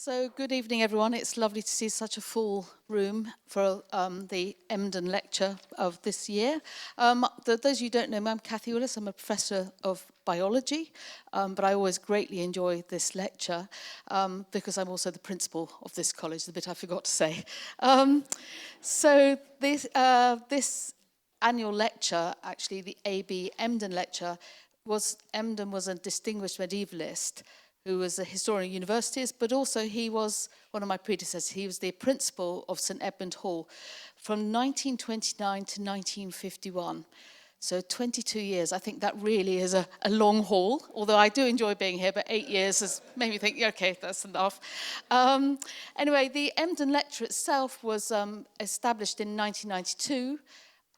So good evening, everyone. It's lovely to see such a full room for the Emden lecture of this year. Those of you who don't know me, I'm Cathy Willis. I'm a professor of biology, but I always greatly enjoy this lecture because I'm also the principal of this college, the bit I forgot to say. So this annual lecture, actually the AB Emden lecture, Emden was a distinguished medievalist who was a historian of universities, but also he was one of my predecessors. He was the principal of St Edmund Hall from 1929 to 1951. So 22 years. I think that really is a long haul, although I do enjoy being here, but 8 years has made me think, yeah, okay, that's enough. Anyway, the Emden lecture itself was established in 1992.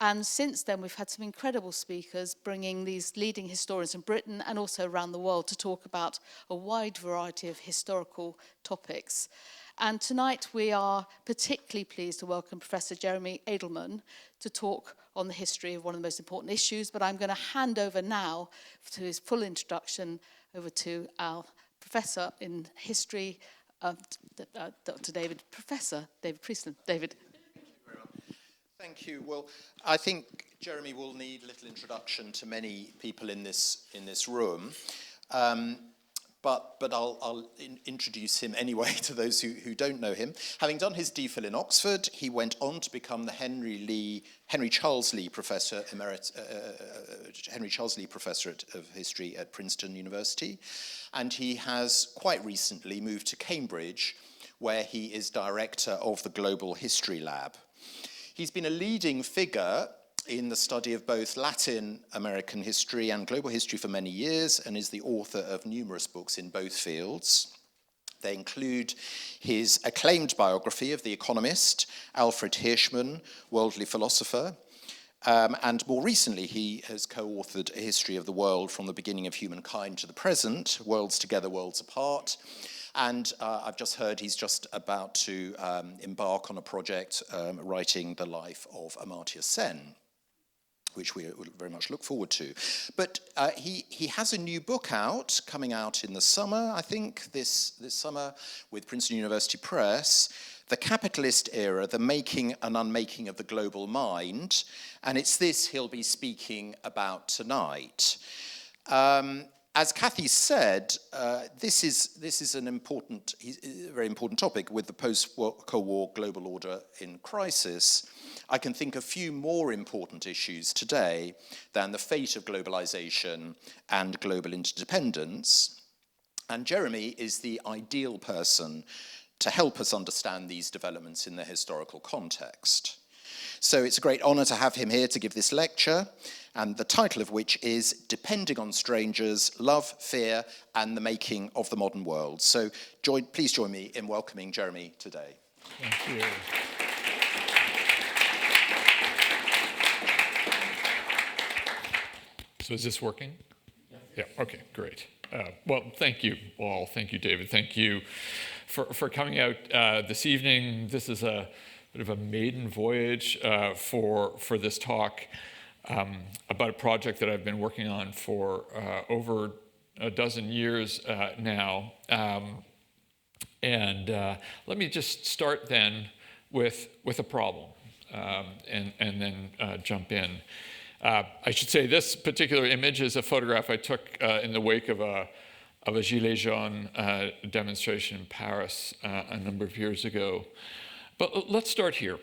And since then, we've had some incredible speakers bringing these leading historians from Britain and also around the world to talk about a wide variety of historical topics. And tonight, we are particularly pleased to welcome Professor Jeremy Adelman to talk on the history of one of the most important issues. But I'm going to hand over now to his full introduction over to our professor in history, Professor David Princeton. David. Thank you. Well, I think Jeremy will need little introduction to many people in this room, but I'll introduce him anyway to those who don't know him. Having done his DPhil in Oxford, he went on to become the Henry Charles Lee Professor of History at Princeton University, and he has quite recently moved to Cambridge, where he is director of the Global History Lab. He's been a leading figure in the study of both Latin American history and global history for many years and is the author of numerous books in both fields. They include his acclaimed biography of the economist Alfred Hirschman, Worldly Philosopher, and more recently he has co-authored A History of the World from the Beginning of Humankind to the Present, Worlds Together, Worlds Apart. And I've just heard he's just about to embark on a project writing the life of Amartya Sen, which we very much look forward to. But he has a new book coming out in the summer, I think, this summer with Princeton University Press, The Capitalist Era, The Making and Unmaking of the Global Mind. And it's this he'll be speaking about tonight. As Cathy said, this is an important, very important topic with the post-Cold War global order in crisis. I can think of few more important issues today than the fate of globalization and global interdependence. And Jeremy is the ideal person to help us understand these developments in their historical context. So it's a great honor to have him here to give this lecture, and the title of which is Depending on Strangers, Love, Fear, and the Making of the Modern World. So please join me in welcoming Jeremy today. Thank you. So is this working? Yeah, okay, great. Well, thank you all. Thank you, David. Thank you for coming out this evening. This is a bit of a maiden voyage for this talk about a project that I've been working on for over a dozen years now. Let me just start then with a problem and then jump in. I should say this particular image is a photograph I took in the wake of a Gilets Jaunes demonstration in Paris a number of years ago. But let's start here.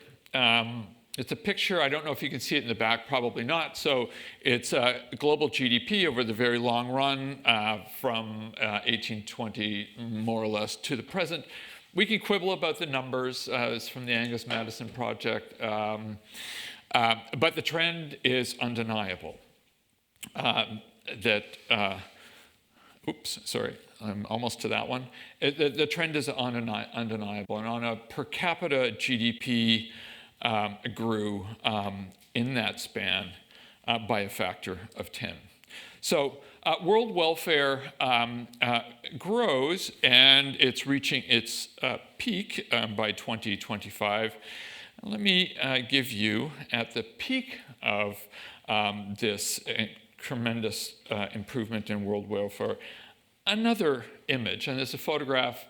It's a picture, I don't know if you can see it in the back, probably not. So it's global GDP over the very long run from 1820 more or less to the present. We can quibble about the numbers. It's from the Angus-Madison project. But the trend is undeniable. Oops, sorry. I'm almost to that one. The trend is undeniable. And on a per capita GDP grew in that span by a factor of 10. So world welfare grows, and it's reaching its peak by 2025. Let me give you, at the peak of this tremendous improvement in world welfare, another image, and it's a photograph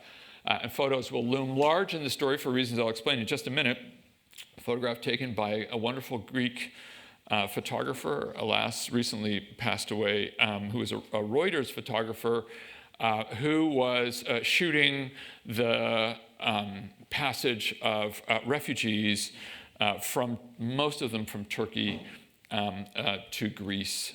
and photos will loom large in the story for reasons I'll explain in just a minute. A photograph taken by a wonderful Greek photographer, alas, recently passed away, who was a Reuters photographer, who was shooting the passage of refugees from, most of them from Turkey, to Greece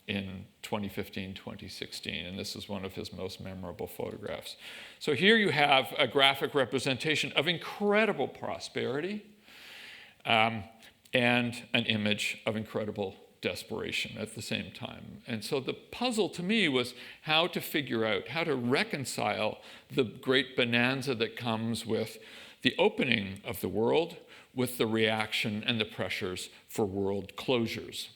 in 2015, 2016, and this is one of his most memorable photographs. So here you have a graphic representation of incredible prosperity and an image of incredible desperation at the same time. And so the puzzle to me was how to figure out, how to reconcile the great bonanza that comes with the opening of the world with the reaction and the pressures for world closures.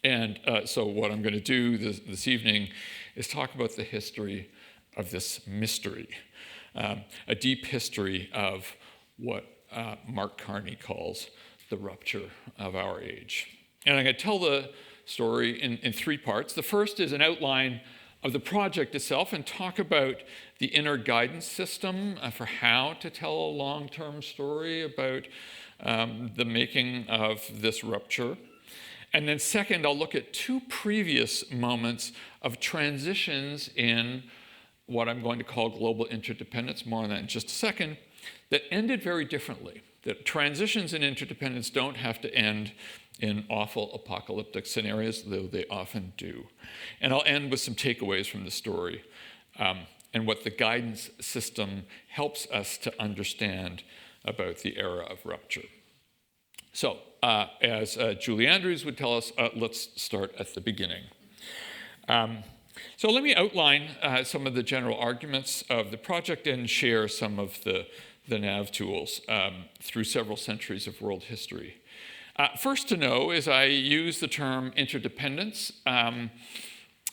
And so what I'm going to do this evening is talk about the history of this mystery, a deep history of what Mark Carney calls the rupture of our age. And I'm going to tell the story in three parts. The first is an outline of the project itself and talk about the inner guidance system for how to tell a long-term story about the making of this rupture. And then second, I'll look at two previous moments of transitions in what I'm going to call global interdependence, more on that in just a second, that ended very differently. That transitions in interdependence don't have to end in awful apocalyptic scenarios, though they often do. And I'll end with some takeaways from the story and what the guidance system helps us to understand about the era of rupture. So, as Julie Andrews would tell us, let's start at the beginning. So let me outline some of the general arguments of the project and share some of the nav tools through several centuries of world history. First to know is I use the term interdependence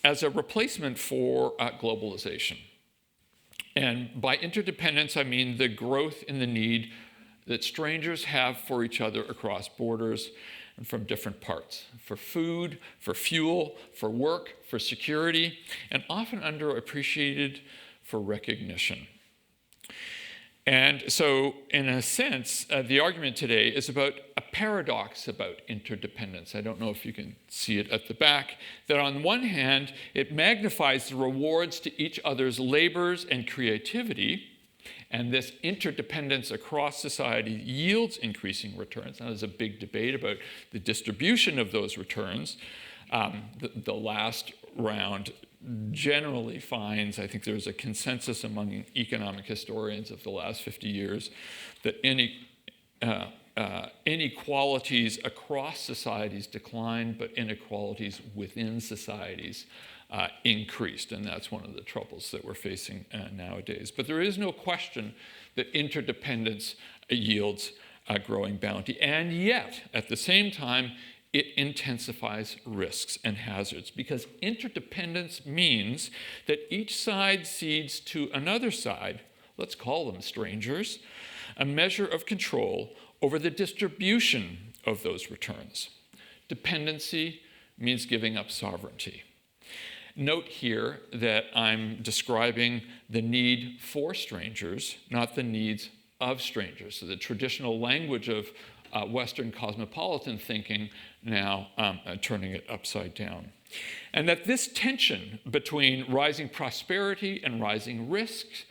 as a replacement for globalization. And by interdependence, I mean the growth in the need that strangers have for each other across borders and from different parts, for food, for fuel, for work, for security, and often underappreciated for recognition. And so, in a sense, the argument today is about a paradox about interdependence. I don't know if you can see it at the back, that on one hand, it magnifies the rewards to each other's labors and creativity, and this interdependence across society yields increasing returns. Now, there's a big debate about the distribution of those returns. The last round generally finds, I think there's a consensus among economic historians of the last 50 years, that inequalities across societies declined, but inequalities within societies increased, and that's one of the troubles that we're facing nowadays. But there is no question that interdependence yields growing bounty, and yet, at the same time, it intensifies risks and hazards, because interdependence means that each side cedes to another side, let's call them strangers, a measure of control over the distribution of those returns. Dependency means giving up sovereignty. Note here that I'm describing the need for strangers, not the needs of strangers. So the traditional language of Western cosmopolitan thinking now turning it upside down. And that this tension between rising prosperity and rising risks,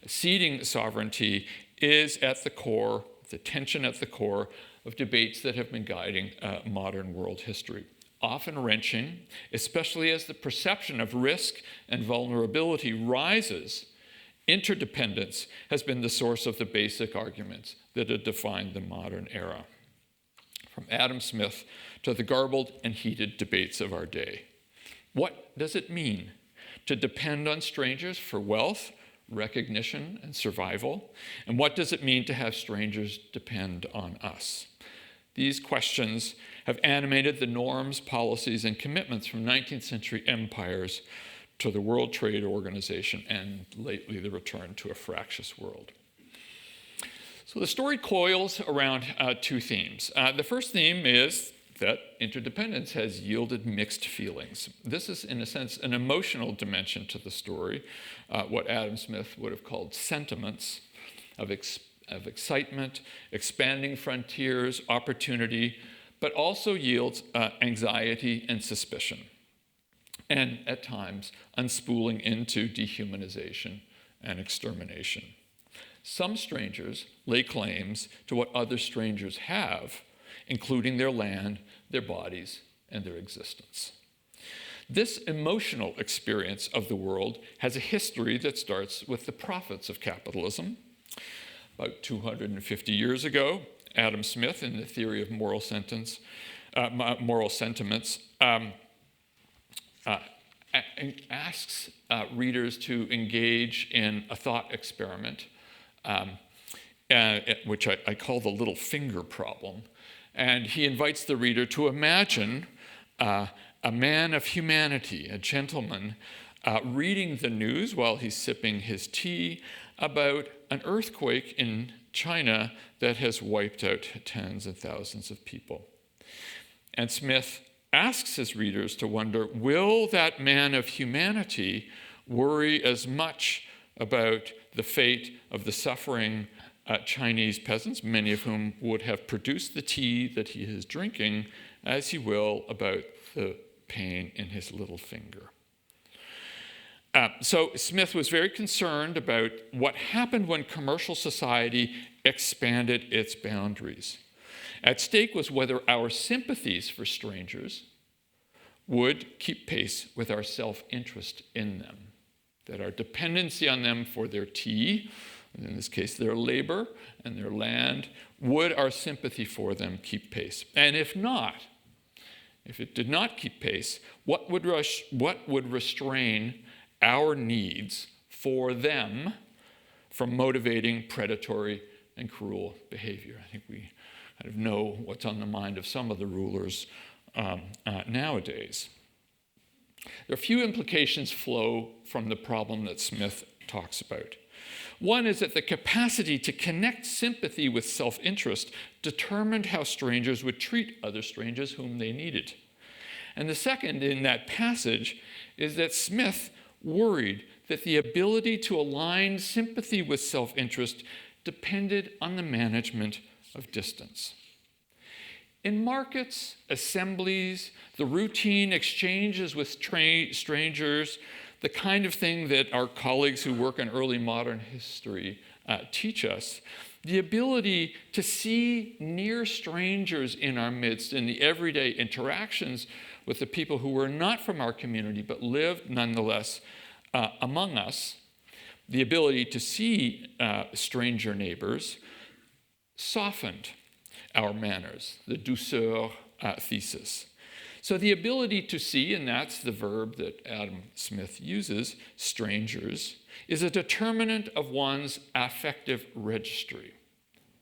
ceding sovereignty, is at the core, the tension at the core of debates that have been guiding modern world history. Often wrenching, especially as the perception of risk and vulnerability rises, interdependence has been the source of the basic arguments that have defined the modern era. From Adam Smith to the garbled and heated debates of our day. What does it mean to depend on strangers for wealth, recognition, and survival? And what does it mean to have strangers depend on us? These questions have animated the norms, policies, and commitments from 19th century empires to the World Trade Organization and lately the return to a fractious world. So the story coils around two themes. The first theme is that interdependence has yielded mixed feelings. This is, in a sense, an emotional dimension to the story, what Adam Smith would have called sentiments of excitement, expanding frontiers, opportunity, but also yields anxiety and suspicion, and at times unspooling into dehumanization and extermination. Some strangers lay claims to what other strangers have, including their land, their bodies, and their existence. This emotional experience of the world has a history that starts with the prophets of capitalism. About 250 years ago, Adam Smith, in the theory of moral sentiments, asks readers to engage in a thought experiment, which I call the little finger problem. And he invites the reader to imagine a man of humanity, a gentleman, reading the news while he's sipping his tea about an earthquake in China that has wiped out tens of thousands of people. And Smith asks his readers to wonder, will that man of humanity worry as much about the fate of the suffering Chinese peasants, many of whom would have produced the tea that he is drinking, as he will about the pain in his little finger? So Smith was very concerned about what happened when commercial society expanded its boundaries. At stake was whether our sympathies for strangers would keep pace with our self-interest in them, that our dependency on them for their tea, in this case their labor and their land, would our sympathy for them keep pace? And if not, if it did not keep pace, what would restrain our needs for them from motivating predatory and cruel behavior? I think we kind of know what's on the mind of some of the rulers nowadays. There are few implications flow from the problem that Smith talks about. One is that the capacity to connect sympathy with self-interest determined how strangers would treat other strangers whom they needed. And the second in that passage is that Smith worried that the ability to align sympathy with self-interest depended on the management of distance. In markets, assemblies, the routine exchanges with strangers, the kind of thing that our colleagues who work in early modern history teach us, the ability to see near strangers in our midst in the everyday interactions with the people who were not from our community but lived nonetheless among us, the ability to see stranger neighbors softened our manners, the douceur thesis. So the ability to see, and that's the verb that Adam Smith uses, strangers, is a determinant of one's affective registry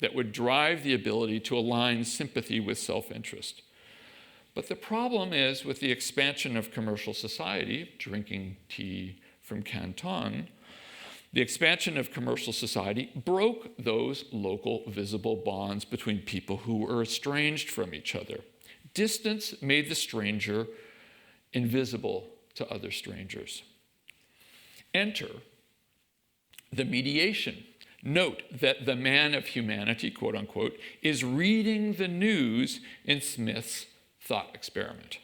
that would drive the ability to align sympathy with self-interest. But the problem is, with the expansion of commercial society, drinking tea from Canton, the expansion of commercial society broke those local visible bonds between people who were estranged from each other. Distance made the stranger invisible to other strangers. Enter the mediation. Note that the man of humanity, quote unquote, is reading the news in Smith's thought experiment.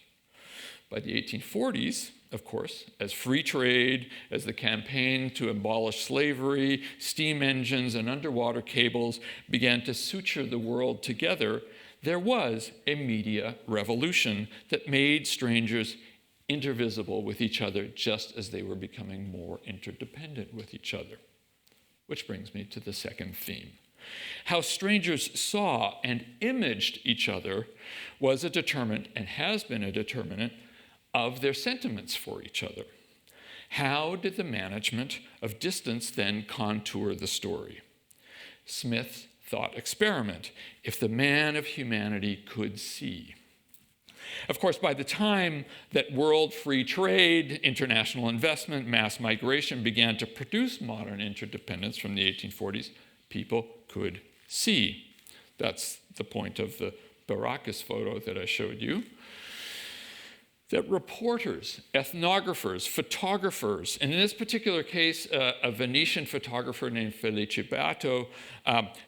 By the 1840s, of course, as free trade, as the campaign to abolish slavery, steam engines, and underwater cables began to suture the world together, there was a media revolution that made strangers intervisible with each other just as they were becoming more interdependent with each other. Which brings me to the second theme. How strangers saw and imaged each other was a determinant, and has been a determinant, of their sentiments for each other. How did the management of distance then contour the story? Smith thought experiment, if the man of humanity could see. Of course, by the time that world free trade, international investment, mass migration began to produce modern interdependence from the 1840s, people could see. That's the point of the Baracus photo that I showed you, that reporters, ethnographers, photographers, and in this particular case, a Venetian photographer named Felice Beato,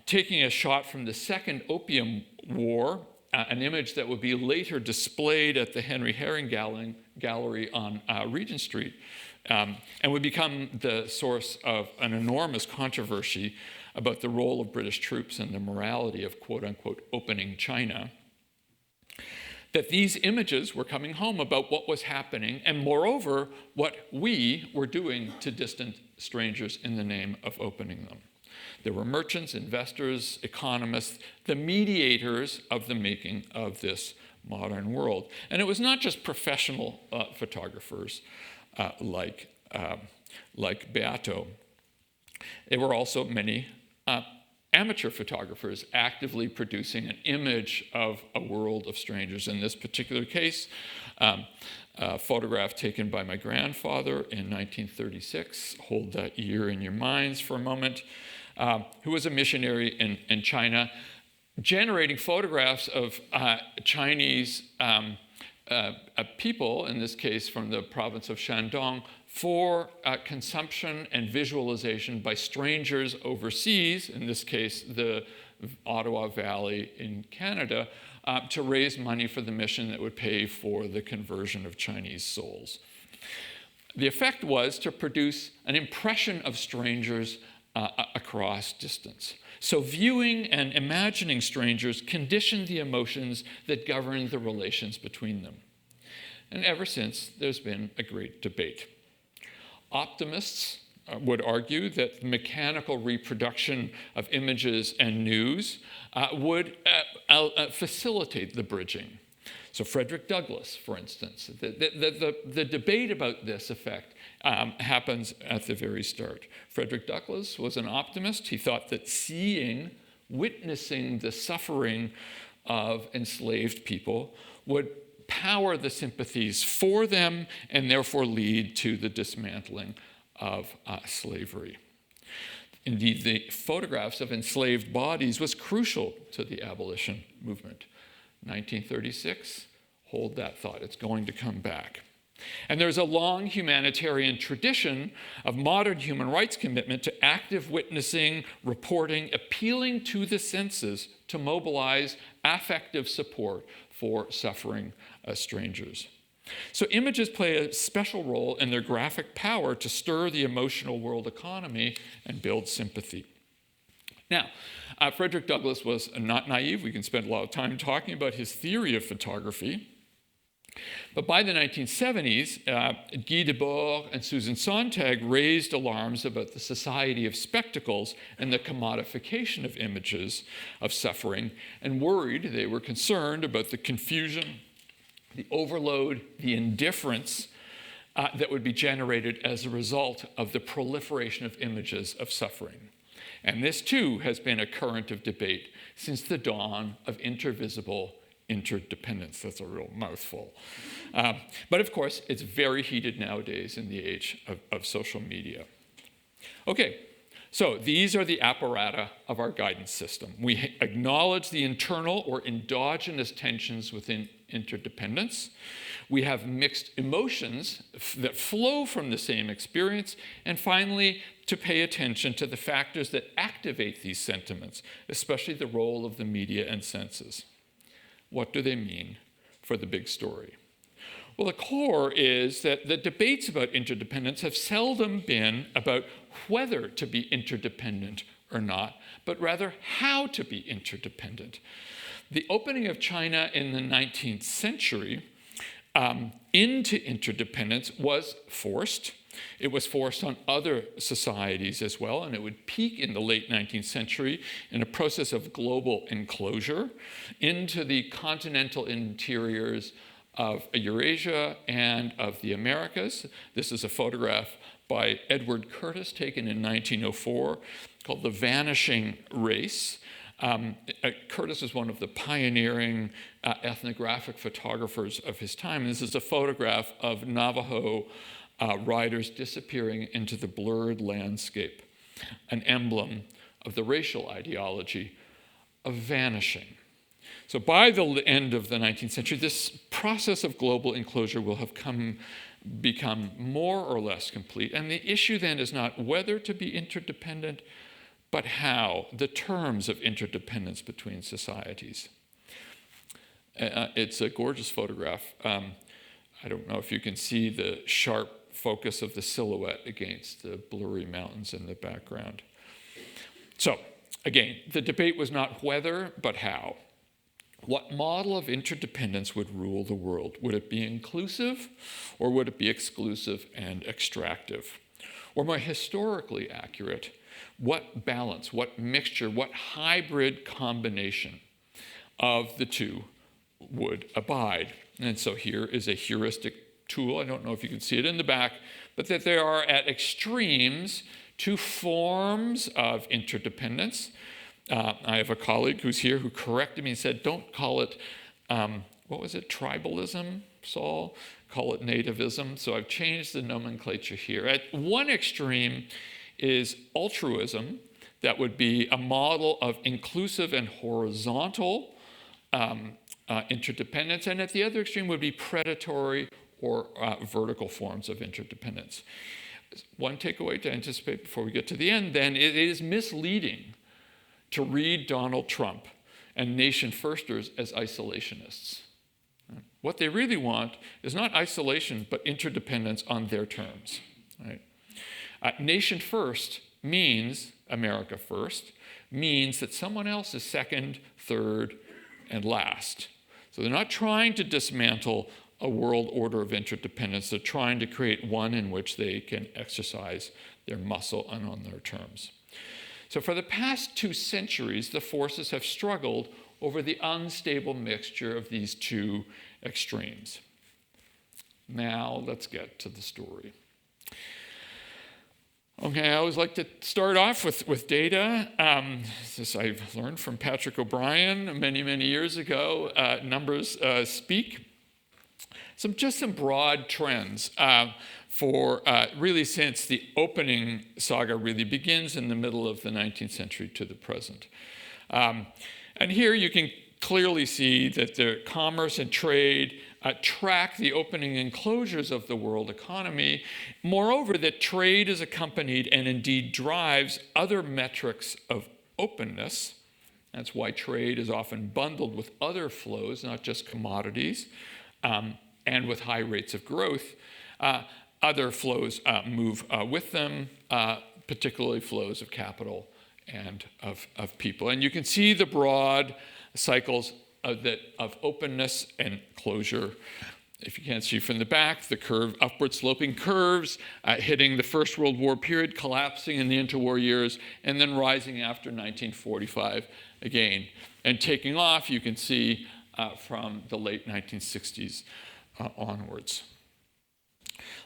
taking a shot from the Second Opium War, an image that would be later displayed at the Henry Herring Gallery on Regent Street, and would become the source of an enormous controversy about the role of British troops and the morality of quote-unquote opening China, that these images were coming home about what was happening, and moreover, what we were doing to distant strangers in the name of opening them. There were merchants, investors, economists, the mediators of the making of this modern world. And it was not just professional photographers like Beato. There were also many amateur photographers actively producing an image of a world of strangers. In this particular case, a photograph taken by my grandfather in 1936, hold that year in your minds for a moment, who was a missionary in China, generating photographs of Chinese people, in this case from the province of Shandong, for consumption and visualization by strangers overseas, in this case the Ottawa Valley in Canada, to raise money for the mission that would pay for the conversion of Chinese souls. The effect was to produce an impression of strangers across distance. So viewing and imagining strangers conditioned the emotions that governed the relations between them. And ever since, there's been a great debate. Optimists would argue that mechanical reproduction of images and news would facilitate the bridging. So Frederick Douglass, for instance, the debate about this effect happens at the very start. Frederick Douglass was an optimist. He thought that witnessing the suffering of enslaved people would power the sympathies for them and therefore lead to the dismantling of slavery. Indeed, the photographs of enslaved bodies was crucial to the abolition movement. 1936, hold that thought, it's going to come back. And there's a long humanitarian tradition of modern human rights commitment to active witnessing, reporting, appealing to the senses to mobilize affective support for suffering strangers. So images play a special role in their graphic power to stir the emotional world economy and build sympathy. Now, Frederick Douglass was not naive. We can spend a lot of time talking about his theory of photography. But by the 1970s, Guy Debord and Susan Sontag raised alarms about the society of spectacles and the commodification of images of suffering, and they were concerned about the confusion, the overload, the indifference that would be generated as a result of the proliferation of images of suffering. And this, too, has been a current of debate since the dawn of intervisible interdependence. That's a real mouthful. But of course, it's very heated nowadays in the age of social media. Okay, so these are the apparata of our guidance system. We acknowledge the internal or endogenous tensions within interdependence. We have mixed emotions that flow from the same experience. And finally, to pay attention to the factors that activate these sentiments, especially the role of the media and senses. What do they mean for the big story? Well, the core is that the debates about interdependence have seldom been about whether to be interdependent or not, but rather how to be interdependent. The opening of China in the 19th century into interdependence was forced. It was forced on other societies as well, and it would peak in the late 19th century in a process of global enclosure into the continental interiors of Eurasia and of the Americas. This is a photograph by Edward Curtis taken in 1904 called The Vanishing Race. Curtis is one of the pioneering ethnographic photographers of his time. And this is a photograph of Navajo riders disappearing into the blurred landscape, an emblem of the racial ideology of vanishing. So by the end of the 19th century, this process of global enclosure will have become more or less complete. And the issue then is not whether to be interdependent, but how, the terms of interdependence between societies. It's a gorgeous photograph. I don't know if you can see the sharp focus of the silhouette against the blurry mountains in the background. So, again, the debate was not whether, but how. What model of interdependence would rule the world? Would it be inclusive, or would it be exclusive and extractive? Or more historically accurate, what balance, what mixture, what hybrid combination of the two would abide? And so here is a heuristic tool. I don't know if you can see it in the back, but that there are at extremes two forms of interdependence. I have a colleague who's here who corrected me and said, don't call it, tribalism, Saul? Call it nativism. So I've changed the nomenclature here. At one extreme is altruism. That would be a model of inclusive and horizontal interdependence. And at the other extreme would be predatory or vertical forms of interdependence. One takeaway to anticipate before we get to the end, then, it is misleading to read Donald Trump and nation firsters as isolationists. What they really want is not isolation, but interdependence on their terms. Right? Nation first means America first, means that someone else is second, third, and last. So they're not trying to dismantle a world order of interdependence. They're trying to create one in which they can exercise their muscle and on their terms. So for the past 2 centuries, the forces have struggled over the unstable mixture of these two extremes. Now let's get to the story. Okay, I always like to start off with data. This I've learned from Patrick O'Brien many, many years ago. Numbers speak. Just some broad trends for really since the opening saga really begins in the middle of the 19th century to the present. And here you can clearly see that the commerce and trade track the opening and closures of the world economy. Moreover, that trade is accompanied and indeed drives other metrics of openness. That's why trade is often bundled with other flows, not just commodities, and with high rates of growth. Other flows move with them, particularly flows of capital and of people. And you can see the broad cycles of openness and closure. If you can't see from the back, the curve, upward sloping curves, hitting the First World War period, collapsing in the interwar years, and then rising after 1945 again. And taking off, you can see from the late 1960s onwards.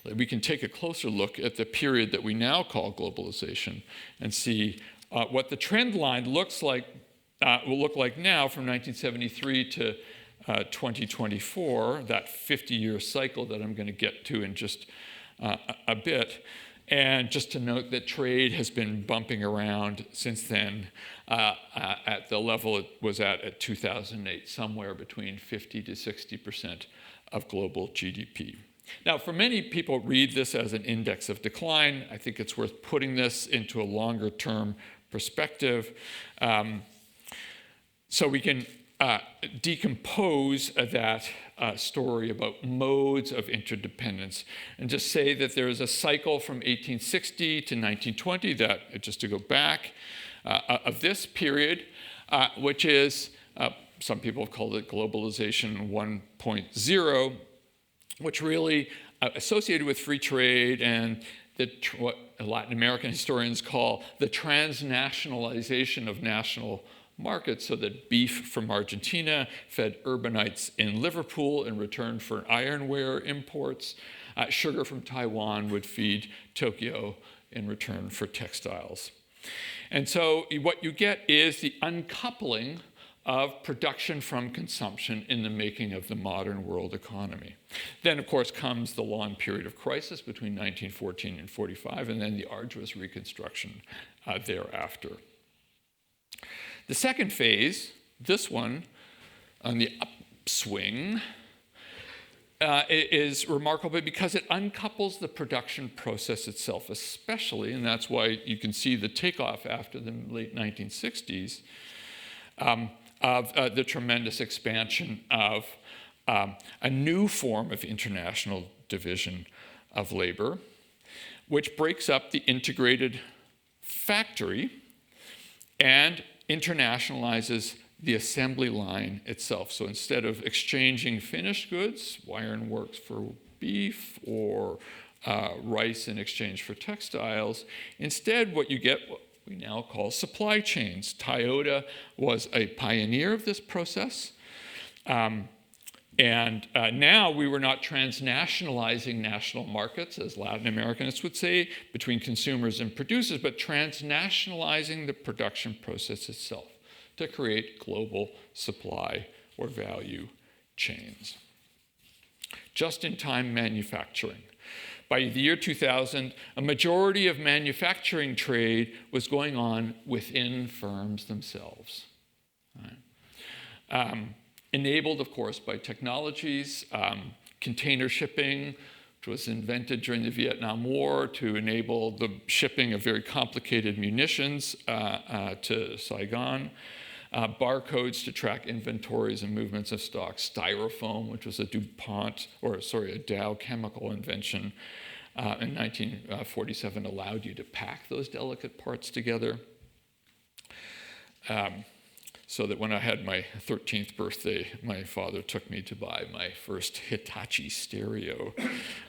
We can take a closer look at the period that we now call globalization and see what the trend line looks like, will look like now from 1973 to 2024, that 50-year cycle that I'm going to get to in just a bit. And just to note that trade has been bumping around since then at the level it was at 2008, somewhere between 50 to 60% of global GDP. Now, for many people read this as an index of decline. I think it's worth putting this into a longer-term perspective. So we can decompose that story about modes of interdependence and just say that there is a cycle from 1860 to 1920, that, just to go back, of this period, which is, some people have called it globalization 1.0, which really associated with free trade and what Latin American historians call the transnationalization of national markets, so that beef from Argentina fed urbanites in Liverpool in return for ironware imports. Sugar from Taiwan would feed Tokyo in return for textiles. And so what you get is the uncoupling of production from consumption in the making of the modern world economy. Then, of course, comes the long period of crisis between 1914 and 45, and then the arduous reconstruction thereafter. The second phase, this one, on the upswing is remarkable because it uncouples the production process itself, especially, and that's why you can see the takeoff after the late 1960s, of the tremendous expansion of a new form of international division of labor, which breaks up the integrated factory and internationalizes the assembly line itself. So instead of exchanging finished goods, iron works for beef, or rice in exchange for textiles, instead what you get, what we now call supply chains. Toyota was a pioneer of this process. Now we were not transnationalizing national markets, as Latin Americanists would say, between consumers and producers, but transnationalizing the production process itself to create global supply or value chains. Just-in-time manufacturing. By the year 2000, a majority of manufacturing trade was going on within firms themselves. Right? Enabled, of course, by technologies, container shipping, which was invented during the Vietnam War to enable the shipping of very complicated munitions to Saigon, barcodes to track inventories and movements of stock, styrofoam, which was a Dow chemical invention in 1947, allowed you to pack those delicate parts together. So that when I had my 13th birthday, my father took me to buy my first Hitachi stereo.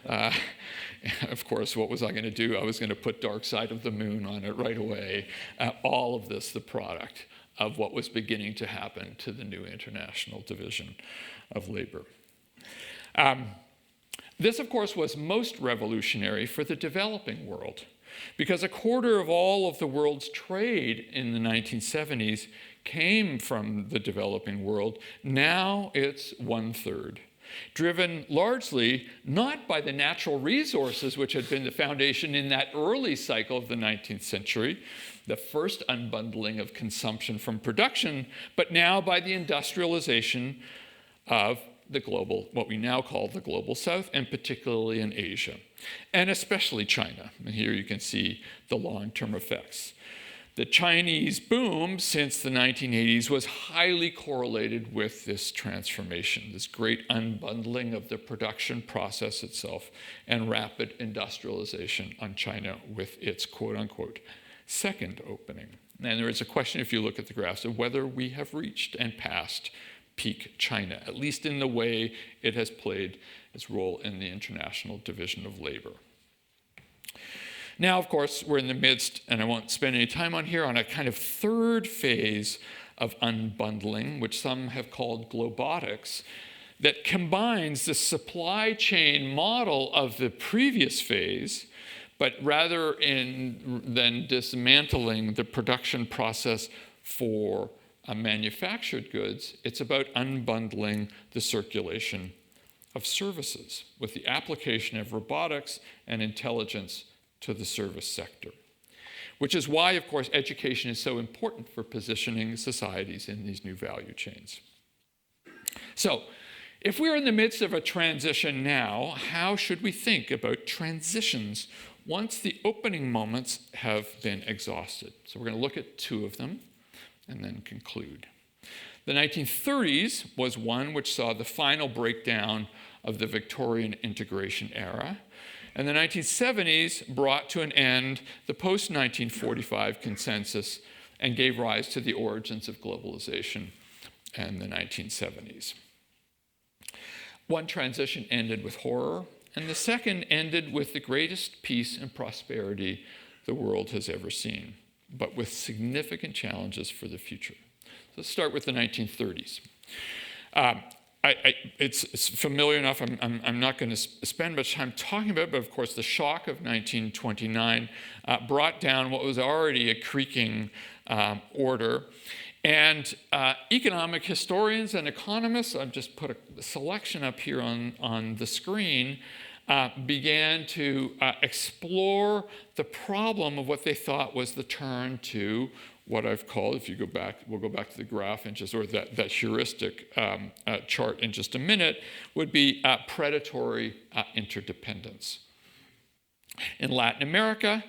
Of course, what was I going to do? I was going to put Dark Side of the Moon on it right away. All of this, the product of what was beginning to happen to the new international division of labor. This, of course, was most revolutionary for the developing world, because a quarter of all of the world's trade in the 1970s came from the developing world. Now it's 1/3, driven largely not by the natural resources which had been the foundation in that early cycle of the 19th century, the first unbundling of consumption from production, but now by the industrialization of the global, what we now call the global south, and particularly in Asia, and especially China. And here you can see the long-term effects. The Chinese boom since the 1980s was highly correlated with this transformation, this great unbundling of the production process itself and rapid industrialization on China with its quote-unquote second opening. And there is a question, if you look at the graphs, of whether we have reached and passed peak China, at least in the way it has played its role in the international division of labor. Now, of course, we're in the midst, and I won't spend any time on here, on a kind of third phase of unbundling, which some have called globotics, that combines the supply chain model of the previous phase, but rather than dismantling the production process for manufactured goods, it's about unbundling the circulation of services with the application of robotics and intelligence to the service sector, which is why, of course, education is so important for positioning societies in these new value chains. So, if we're in the midst of a transition now, how should we think about transitions once the opening moments have been exhausted? So we're going to look at two of them and then conclude. The 1930s was one which saw the final breakdown of the Victorian integration era. And the 1970s brought to an end the post-1945 consensus and gave rise to the origins of globalization in the 1970s. One transition ended with horror, and the second ended with the greatest peace and prosperity the world has ever seen, but with significant challenges for the future. So let's start with the 1930s. It's familiar enough, I'm not going to spend much time talking about it, but of course the shock of 1929 brought down what was already a creaking order. And economic historians and economists, I've just put a selection up here on the screen, began to explore the problem of what they thought was the turn to what I've called, if you go back, we'll go back to the graph in just, or that heuristic chart in just a minute, would be predatory interdependence. In Latin America,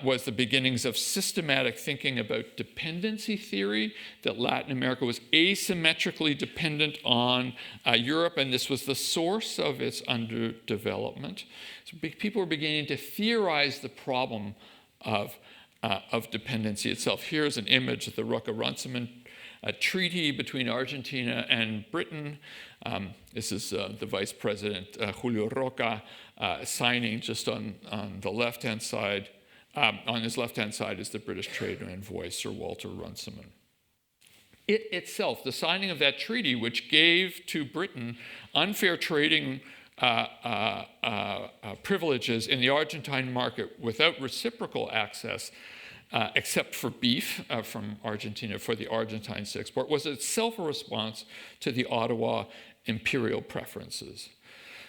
was the beginnings of systematic thinking about dependency theory, that Latin America was asymmetrically dependent on Europe, and this was the source of its underdevelopment. So people were beginning to theorize the problem of dependency itself. Here's an image of the Roca-Runciman treaty between Argentina and Britain. This is the Vice President, Julio Roca, signing just on the left-hand side. On his left-hand side is the British trade envoy, Sir Walter Runciman. It itself, the signing of that treaty, which gave to Britain unfair trading privileges in the Argentine market without reciprocal access, except for beef from Argentina for the Argentines to export, was itself a response to the Ottawa imperial preferences,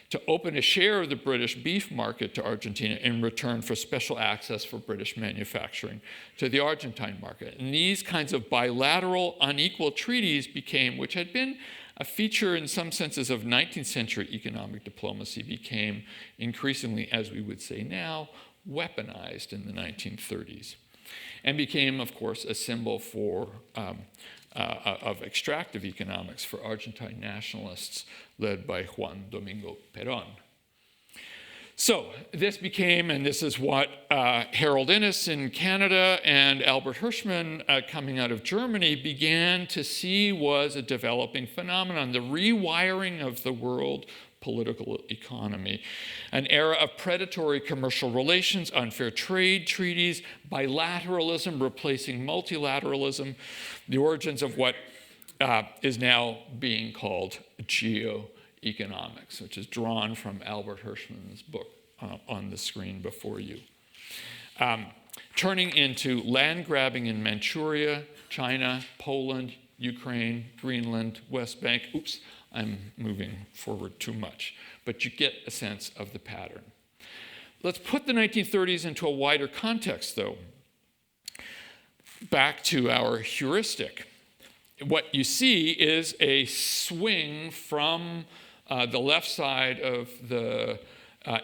to open a share of the British beef market to Argentina in return for special access for British manufacturing to the Argentine market. And these kinds of bilateral, unequal treaties became, which had been a feature in some senses of 19th century economic diplomacy, became increasingly, as we would say now, weaponized in the 1930s, and became, of course, a symbol for of extractive economics for Argentine nationalists led by Juan Domingo Perón. So this became, and this is what Harold Innis in Canada and Albert Hirschman coming out of Germany began to see was a developing phenomenon, the rewiring of the world political economy, an era of predatory commercial relations, unfair trade treaties, bilateralism replacing multilateralism, the origins of what is now being called geoeconomics, which is drawn from Albert Hirschman's book on the screen before you. Turning into land grabbing in Manchuria, China, Poland, Ukraine, Greenland, West Bank. Oops, I'm moving forward too much, but you get a sense of the pattern. Let's put the 1930s into a wider context, though. Back to our heuristic. What you see is a swing from the left side of the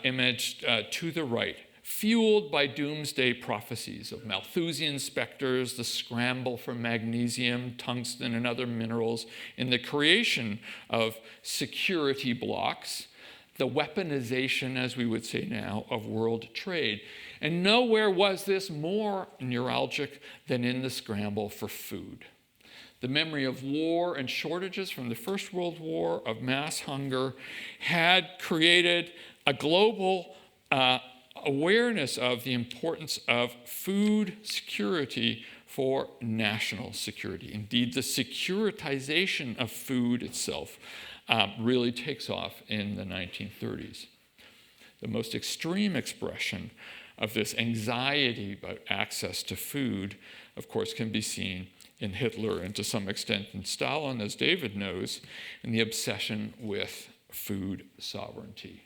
image to the right, fueled by doomsday prophecies of Malthusian specters, the scramble for magnesium, tungsten, and other minerals in the creation of security blocks, the weaponization, as we would say now, of world trade. And nowhere was this more neuralgic than in the scramble for food. The memory of war and shortages from the First World War, of mass hunger, had created a global awareness of the importance of food security for national security. Indeed, the securitization of food itself really takes off in the 1930s. The most extreme expression of this anxiety about access to food, of course, can be seen in Hitler and to some extent in Stalin, as David knows, in the obsession with food sovereignty.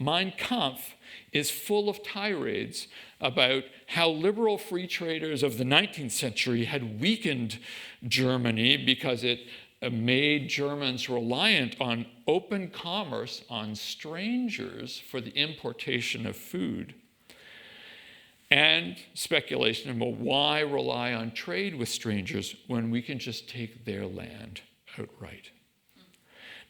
Mein Kampf is full of tirades about how liberal free traders of the 19th century had weakened Germany because it made Germans reliant on open commerce, on strangers for the importation of food. And speculation about why rely on trade with strangers when we can just take their land outright.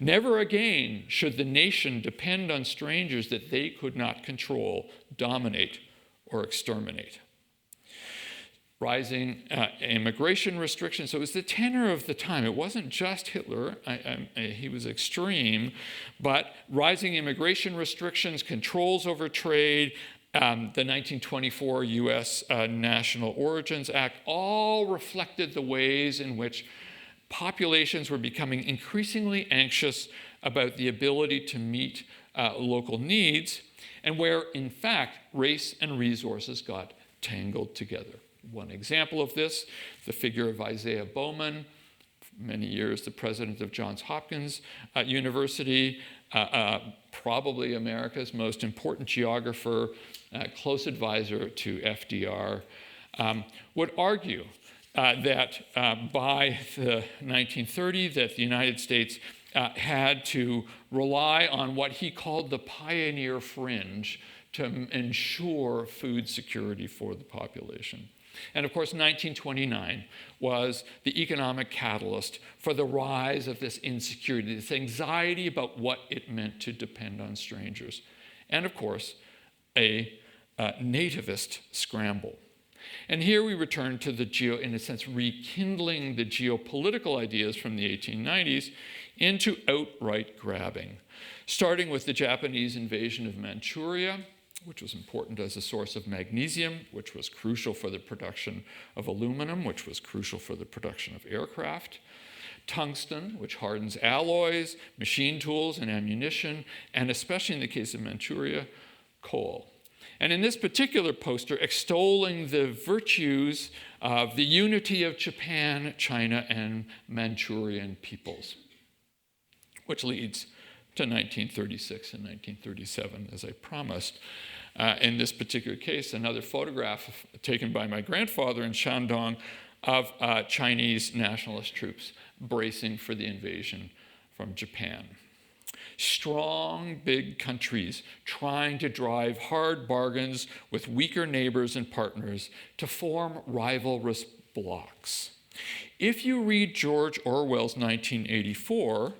Never again should the nation depend on strangers that they could not control, dominate, or exterminate. Rising immigration restrictions. So it was the tenor of the time. It wasn't just Hitler. He was extreme. But rising immigration restrictions, controls over trade, the 1924 U.S. National Origins Act all reflected the ways in which populations were becoming increasingly anxious about the ability to meet local needs, and where, in fact, race and resources got tangled together. One example of this, the figure of Isaiah Bowman, for many years the president of Johns Hopkins University, probably America's most important geographer, close advisor to FDR, would argue that by the 1930s that the United States had to rely on what he called the pioneer fringe to ensure food security for the population. And of course, 1929 was the economic catalyst for the rise of this insecurity, this anxiety about what it meant to depend on strangers. And of course, a nativist scramble. And here we return to in a sense, rekindling the geopolitical ideas from the 1890s into outright grabbing, starting with the Japanese invasion of Manchuria, which was important as a source of magnesium, which was crucial for the production of aluminum, which was crucial for the production of aircraft, tungsten, which hardens alloys, machine tools, and ammunition, and especially in the case of Manchuria, coal. And in this particular poster, extolling the virtues of the unity of Japan, China, and Manchurian peoples, which leads to 1936 and 1937, as I promised. In this particular case, another photograph taken by my grandfather in Shandong of Chinese nationalist troops bracing for the invasion from Japan. Strong, big countries trying to drive hard bargains with weaker neighbors and partners to form rivalrous blocs. If you read George Orwell's 1984,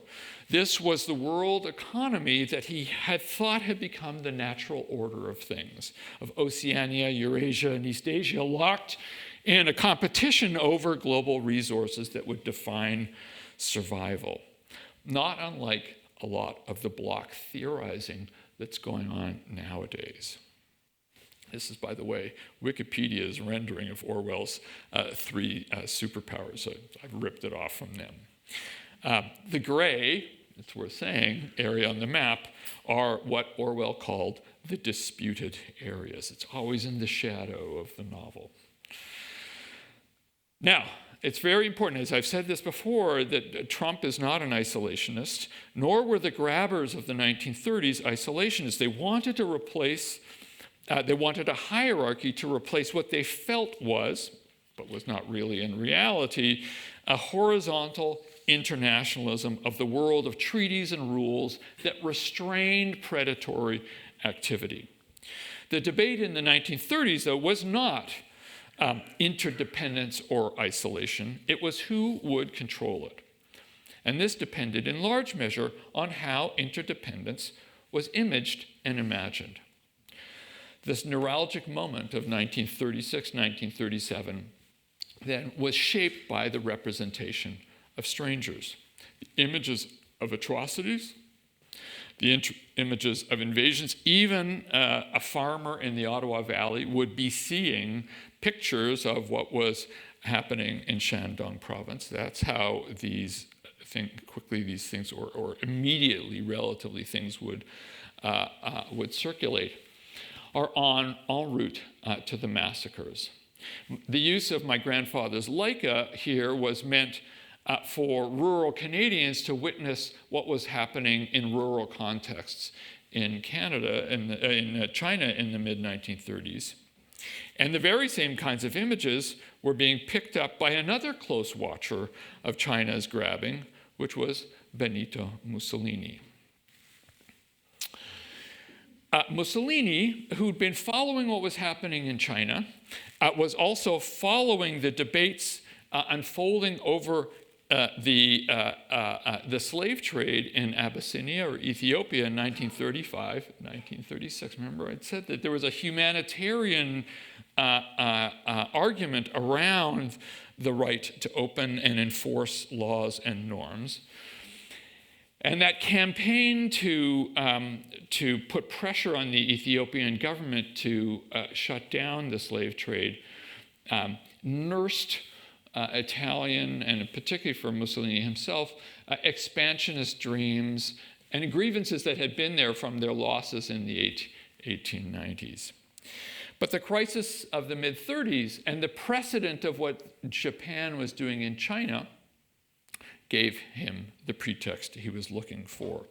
this was the world economy that he had thought had become the natural order of things, of Oceania, Eurasia, and East Asia locked in a competition over global resources that would define survival. Not unlike a lot of the bloc theorizing that's going on nowadays. This is, by the way, Wikipedia's rendering of Orwell's three superpowers. So I've ripped it off from them. The gray, it's worth saying, area on the map are what Orwell called the disputed areas. It's always in the shadow of the novel. Now, it's very important, as I've said this before, that Trump is not an isolationist, nor were the grabbers of the 1930s isolationists. They wanted a hierarchy to replace what they felt was, but was not really in reality, a horizontal internationalism of the world of treaties and rules that restrained predatory activity. The debate in the 1930s, though, was not interdependence or isolation. It was who would control it. And this depended in large measure on how interdependence was imaged and imagined. This neuralgic moment of 1936, 1937 then was shaped by the representation of strangers. The images of atrocities, the images of invasions. Even a farmer in the Ottawa Valley would be seeing pictures of what was happening in Shandong province. That's how these things, or immediately, relatively, things would circulate, are en route to the massacres. The use of my grandfather's Leica here was meant for rural Canadians to witness what was happening in rural contexts in Canada, in China in the mid-1930s. And the very same kinds of images were being picked up by another close watcher of China's grabbing, which was Benito Mussolini. Mussolini, who'd been following what was happening in China, was also following the debates unfolding over the slave trade in Abyssinia or Ethiopia in 1935, 1936. Remember, I said that there was a humanitarian argument around the right to open and enforce laws and norms. And that campaign to put pressure on the Ethiopian government to shut down the slave trade nursed Italian, and particularly for Mussolini himself, expansionist dreams and grievances that had been there from their losses in the 1890s. But the crisis of the mid-30s and the precedent of what Japan was doing in China gave him the pretext he was looking for.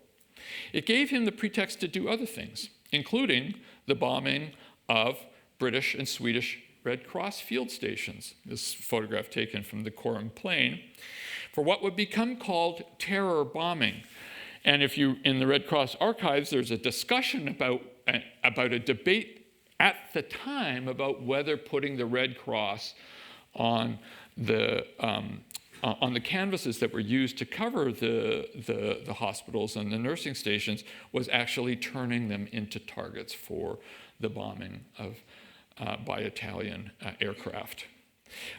It gave him the pretext to do other things, including the bombing of British and Swedish Red Cross field stations. This photograph taken from the Coram Plain, for what would become called terror bombing. And if you, in the Red Cross archives, there's a discussion about a debate at the time about whether putting the Red Cross on the canvases that were used to cover the hospitals and the nursing stations was actually turning them into targets for the bombing of by Italian aircraft.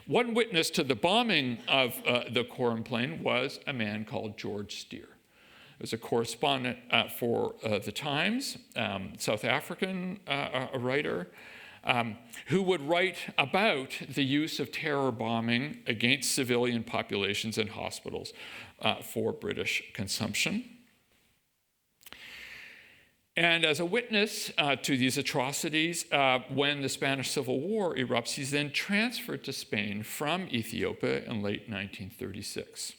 One witness to the bombing of the Coram Plain was a man called George Steer. He was a correspondent for the Times, South African writer, who would write about the use of terror bombing against civilian populations and hospitals for British consumption. And as a witness to these atrocities, when the Spanish Civil War erupts, he's then transferred to Spain from Ethiopia in late 1936.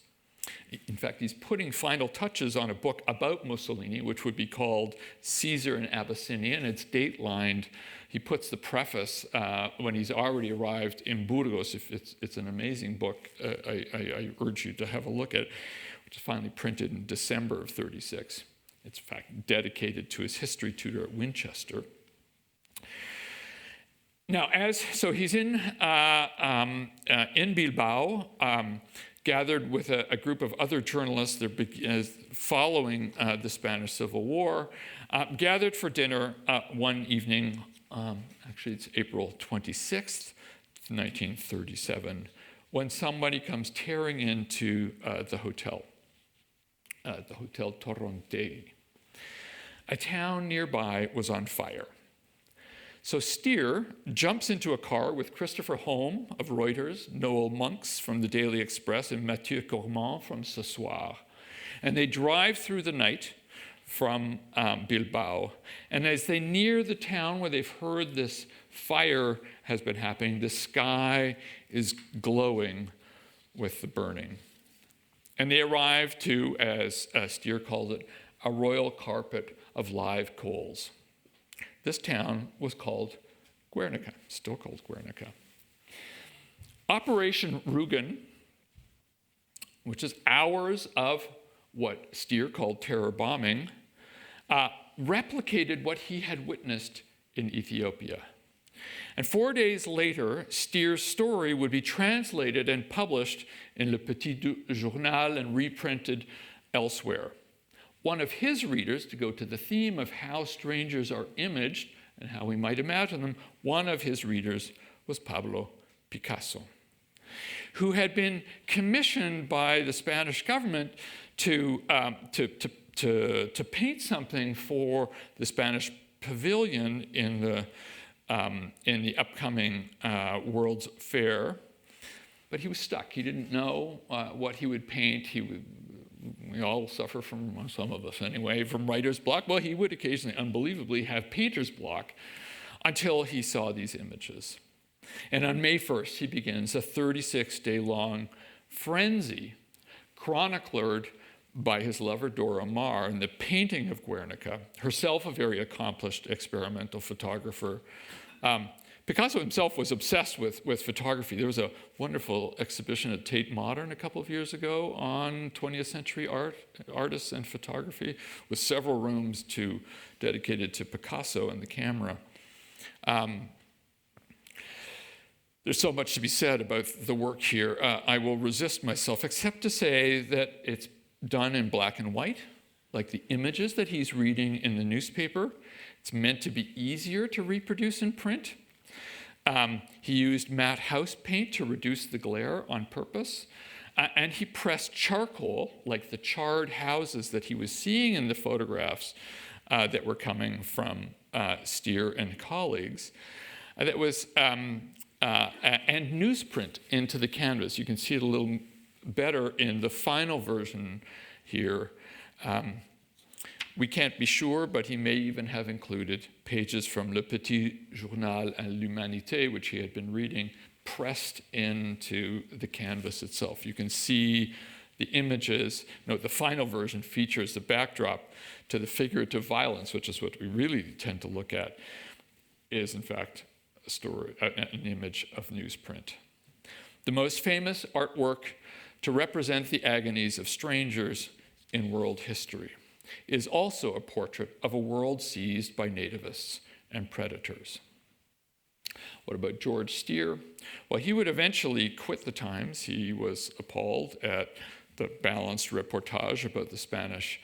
In fact, he's putting final touches on a book about Mussolini, which would be called Caesar in Abyssinia, and it's date-lined. He puts the preface when he's already arrived in Burgos. It's an amazing book. I urge you to have a look at it, which is finally printed in December of 36. It's, in fact, dedicated to his history tutor at Winchester. Now, so he's in Bilbao, gathered with a group of other journalists following the Spanish Civil War, gathered for dinner one evening. Actually, it's April 26th, 1937, when somebody comes tearing into the Hotel Torronte. A town nearby was on fire. So Steer jumps into a car with Christopher Home of Reuters, Noel Monks from the Daily Express, and Mathieu Cormand from Ce Soir. And they drive through the night from Bilbao. And as they near the town where they've heard this fire has been happening, the sky is glowing with the burning. And they arrive to, as Steer called it, a royal carpet of live coals. This town was called Guernica, still called Guernica. Operation Rugen, which is hours of what Steer called terror bombing, replicated what he had witnessed in Ethiopia. And 4 days later, Steer's story would be translated and published in Le Petit Journal and reprinted elsewhere. One of his readers, to go to the theme of how strangers are imaged and how we might imagine them, one of his readers was Pablo Picasso, who had been commissioned by the Spanish government to paint something for the Spanish pavilion in the upcoming World's Fair. But he was stuck. He didn't know what he would paint. We all suffer from, well, some of us anyway, from writer's block. Well, he would occasionally, unbelievably, have painter's block until he saw these images. And on May 1st, he begins a 36-day-long frenzy chronicled by his lover Dora Maar in the painting of Guernica, herself a very accomplished experimental photographer. Picasso himself was obsessed with photography. There was a wonderful exhibition at Tate Modern a couple of years ago on 20th century artists and photography, with several rooms dedicated to Picasso and the camera. There's so much to be said about the work here. I will resist myself, except to say that it's done in black and white, like the images that he's reading in the newspaper. It's meant to be easier to reproduce in print. He used matte house paint to reduce the glare on purpose. And he pressed charcoal, like the charred houses that he was seeing in the photographs that were coming from Steer and colleagues. That was, and newsprint into the canvas. You can see it a little better in the final version here. We can't be sure, but he may even have included pages from Le Petit Journal and L'Humanité, which he had been reading, pressed into the canvas itself. You can see the images, the final version features the backdrop to the figurative violence, which is what we really tend to look at, is in fact a story, an image of newsprint. The most famous artwork to represent the agonies of strangers in world history is also a portrait of a world seized by nativists and predators. What about George Steer? Well, he would eventually quit the Times. He was appalled at the balanced reportage about the Spanish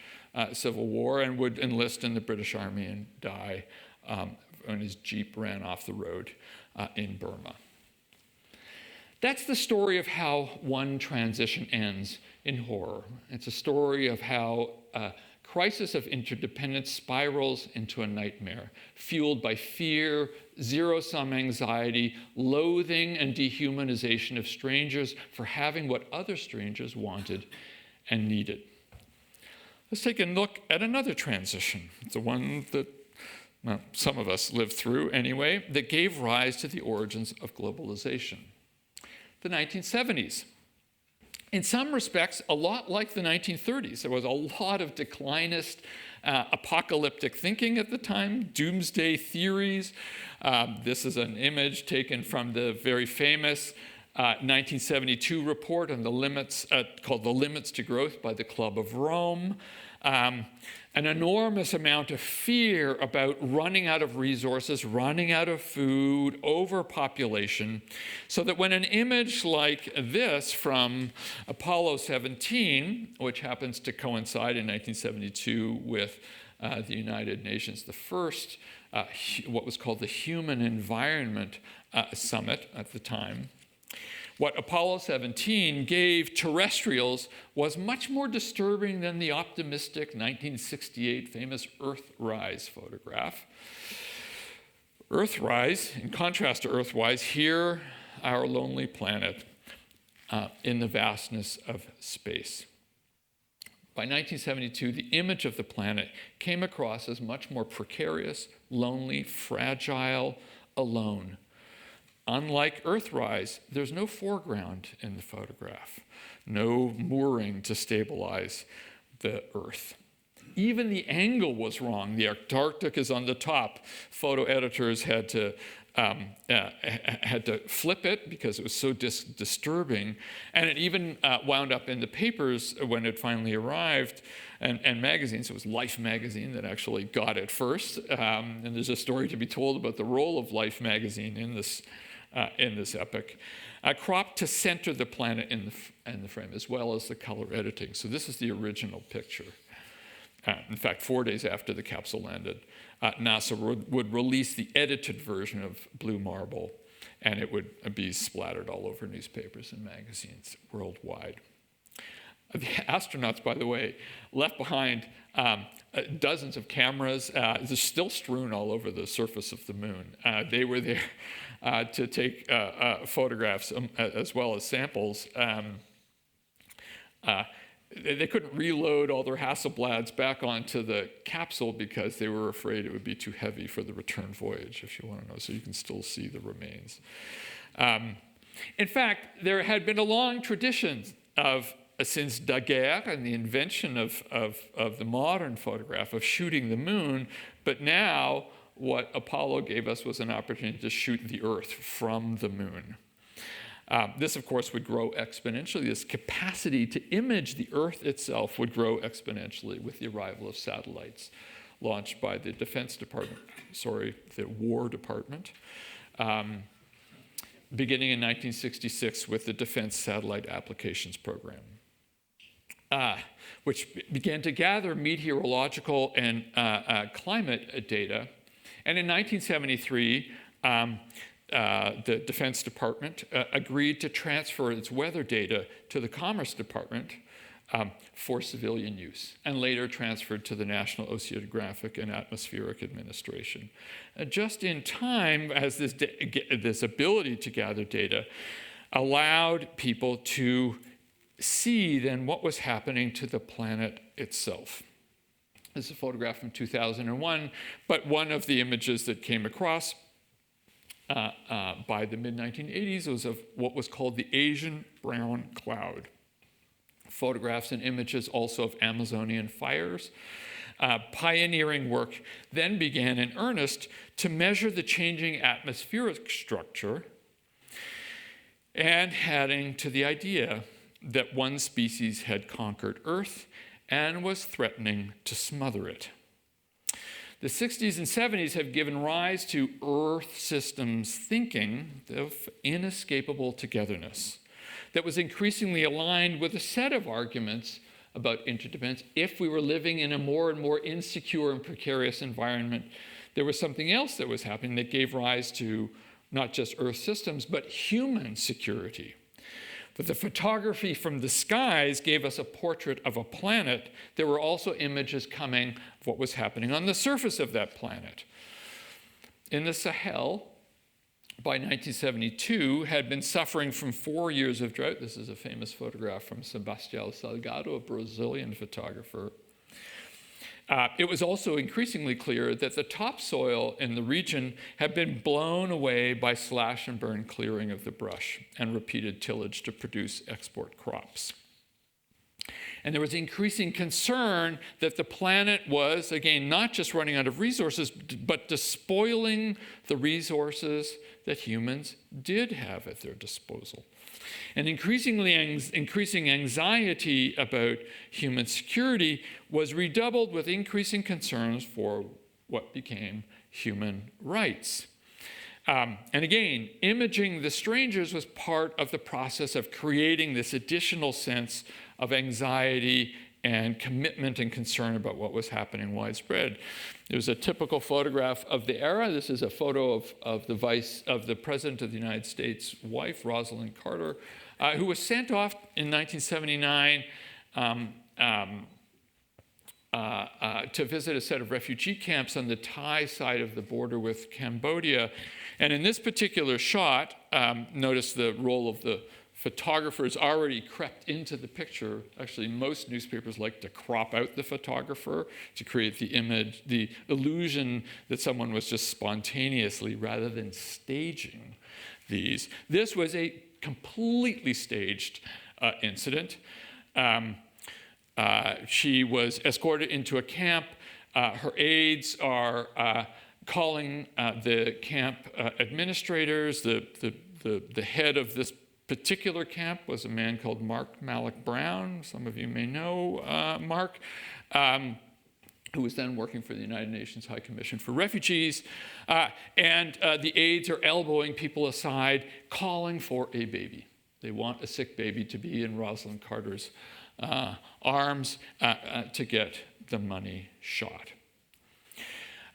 Civil War and would enlist in the British Army and die when his Jeep ran off the road in Burma. That's the story of how one transition ends in horror. It's a story of how a crisis of interdependence spirals into a nightmare, fueled by fear, zero-sum anxiety, loathing and dehumanization of strangers for having what other strangers wanted and needed. Let's take a look at another transition. It's the one that some of us lived through anyway, that gave rise to the origins of globalization. The 1970s. In some respects, a lot like the 1930s. There was a lot of declinist, apocalyptic thinking at the time, doomsday theories. This is an image taken from the very famous 1972 report on the limits, called The Limits to Growth by the Club of Rome. An enormous amount of fear about running out of resources, running out of food, overpopulation, so that when an image like this from Apollo 17, which happens to coincide in 1972 with the United Nations, the first, what was called the Human Environment Summit at the time, what Apollo 17 gave terrestrials was much more disturbing than the optimistic 1968 famous Earthrise photograph. Earthrise, in contrast to Earthrise, here our lonely planet in the vastness of space. By 1972, the image of the planet came across as much more precarious, lonely, fragile, alone. Unlike Earthrise, there's no foreground in the photograph, no mooring to stabilize the Earth. Even the angle was wrong. The Antarctic is on the top. Photo editors had to flip it because it was so disturbing. And it even wound up in the papers when it finally arrived, and magazines. It was Life magazine that actually got it first. And there's a story to be told about the role of Life magazine in this epic, cropped to center the planet in the frame, as well as the color editing. So this is the original picture. In fact, 4 days after the capsule landed, NASA would release the edited version of Blue Marble, and it would be splattered all over newspapers and magazines worldwide. The astronauts, by the way, left behind dozens of cameras. They're still strewn all over the surface of the moon. They were there to take photographs as well as samples. They couldn't reload all their Hasselblads back onto the capsule because they were afraid it would be too heavy for the return voyage, if you want to know, so you can still see the remains. In fact, there had been a long tradition of, since Daguerre and the invention of the modern photograph, of shooting the moon, but now what Apollo gave us was an opportunity to shoot the Earth from the moon. This, of course, would grow exponentially. This capacity to image the Earth itself would grow exponentially with the arrival of satellites launched by the the War Department, beginning in 1966 with the Defense Satellite Applications Program, which began to gather meteorological and climate data. And in 1973, the Defense Department agreed to transfer its weather data to the Commerce Department for civilian use, and later transferred to the National Oceanographic and Atmospheric Administration. Just in time, as this ability to gather data allowed people to see then what was happening to the planet itself. This is a photograph from 2001, but one of the images that came across by the mid-1980s was of what was called the Asian brown cloud, photographs and images also of Amazonian fires. Pioneering work then began in earnest to measure the changing atmospheric structure and heading to the idea that one species had conquered Earth and was threatening to smother it. The 60s and 70s have given rise to Earth systems thinking of inescapable togetherness that was increasingly aligned with a set of arguments about interdependence. If we were living in a more and more insecure and precarious environment, there was something else that was happening that gave rise to not just Earth systems, but human security. But the photography from the skies gave us a portrait of a planet. There were also images coming of what was happening on the surface of that planet. In the Sahel, by 1972, had been suffering from 4 years of drought. This is a famous photograph from Sebastião Salgado, a Brazilian photographer. It was also increasingly clear that the topsoil in the region had been blown away by slash and burn clearing of the brush and repeated tillage to produce export crops. And there was increasing concern that the planet was, again, not just running out of resources, but despoiling the resources that humans did have at their disposal. And increasing anxiety about human security was redoubled with increasing concerns for what became human rights. And again, imaging the strangers was part of the process of creating this additional sense of anxiety and commitment and concern about what was happening widespread. There was a typical photograph of the era. This is a photo of the President of the United States' wife, Rosalind Carter, who was sent off in 1979 to visit a set of refugee camps on the Thai side of the border with Cambodia. And in this particular shot, notice the role of the photographers already crept into the picture. Actually, most newspapers like to crop out the photographer to create the image, the illusion that someone was just spontaneously rather than staging these. This was a completely staged incident. She was escorted into a camp. Her aides are calling the camp administrators. The head of this particular camp was a man called Mark Malloch Brown. Some of you may know Mark, who was then working for the United Nations High Commission for Refugees. And the aides are elbowing people aside, calling for a baby. They want a sick baby to be in Rosalind Carter's arms to get the money shot.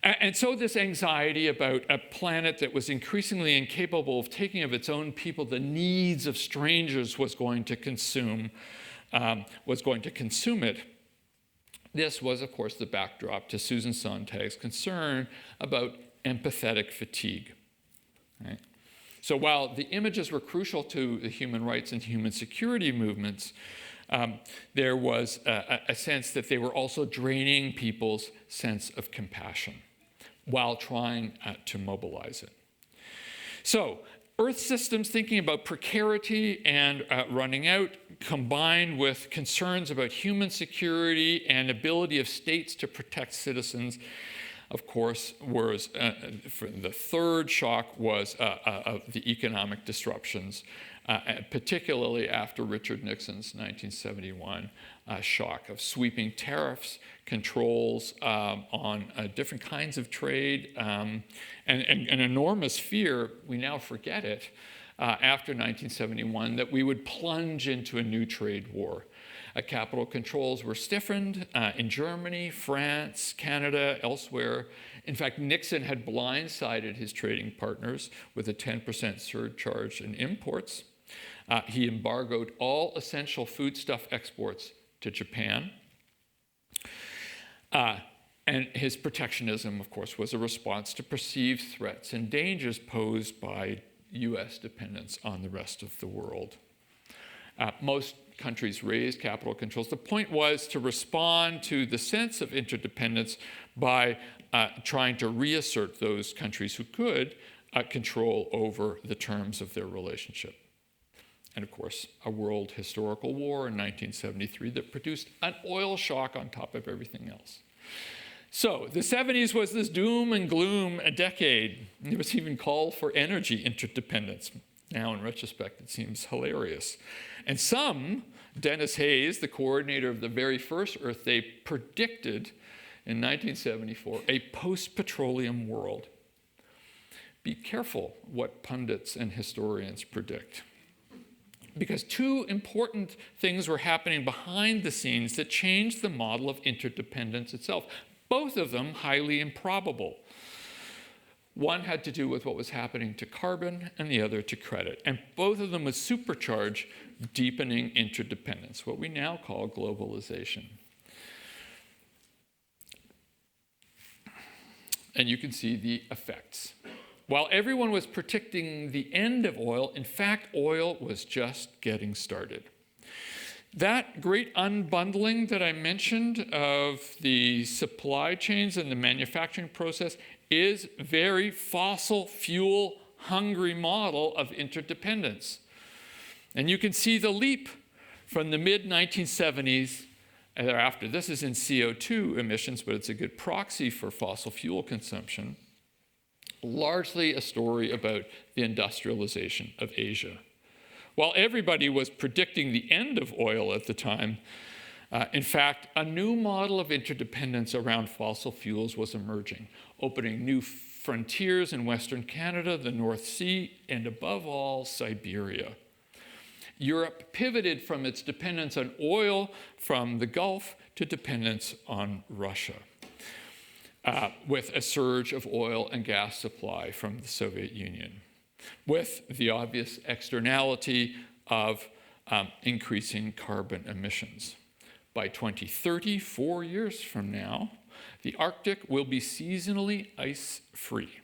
And so this anxiety about a planet that was increasingly incapable of taking of its own people the needs of strangers was going to consume it. This was, of course, the backdrop to Susan Sontag's concern about empathetic fatigue. Right? So while the images were crucial to the human rights and human security movements, there was a sense that they were also draining people's sense of compassion while trying to mobilize it. So, Earth systems thinking about precarity and running out, combined with concerns about human security and ability of states to protect citizens, of course, was the third shock was the economic disruptions, particularly after Richard Nixon's 1971 shock of sweeping tariffs, controls on different kinds of trade, and an enormous fear, we now forget it, after 1971, that we would plunge into a new trade war. Capital controls were stiffened in Germany, France, Canada, elsewhere. In fact, Nixon had blindsided his trading partners with a 10% surcharge in imports. He embargoed all essential foodstuff exports to Japan. And his protectionism, of course, was a response to perceived threats and dangers posed by US dependence on the rest of the world. Most countries raised capital controls. The point was to respond to the sense of interdependence by trying to reassert those countries who could control over the terms of their relationship. And of course, a world historical war in 1973 that produced an oil shock on top of everything else. So the 70s was this doom and gloom a decade. It was even called for energy interdependence. Now, in retrospect, it seems hilarious. And some, Dennis Hayes, the coordinator of the very first Earth Day, predicted in 1974 a post-petroleum world. Be careful what pundits and historians predict, because two important things were happening behind the scenes that changed the model of interdependence itself, both of them highly improbable. One had to do with what was happening to carbon and the other to credit, and both of them would supercharge deepening interdependence, what we now call globalization. And you can see the effects. While everyone was predicting the end of oil, in fact, oil was just getting started. That great unbundling that I mentioned of the supply chains and the manufacturing process is a very fossil fuel hungry model of interdependence. And you can see the leap from the mid-1970s and thereafter. This is in CO2 emissions, but it's a good proxy for fossil fuel consumption. Largely a story about the industrialization of Asia. While everybody was predicting the end of oil at the time, in fact, a new model of interdependence around fossil fuels was emerging, opening new frontiers in Western Canada, the North Sea, and above all, Siberia. Europe pivoted from its dependence on oil from the Gulf to dependence on Russia, with a surge of oil and gas supply from the Soviet Union, with the obvious externality of increasing carbon emissions. By 2030, 4 years from now, the Arctic will be seasonally ice-free.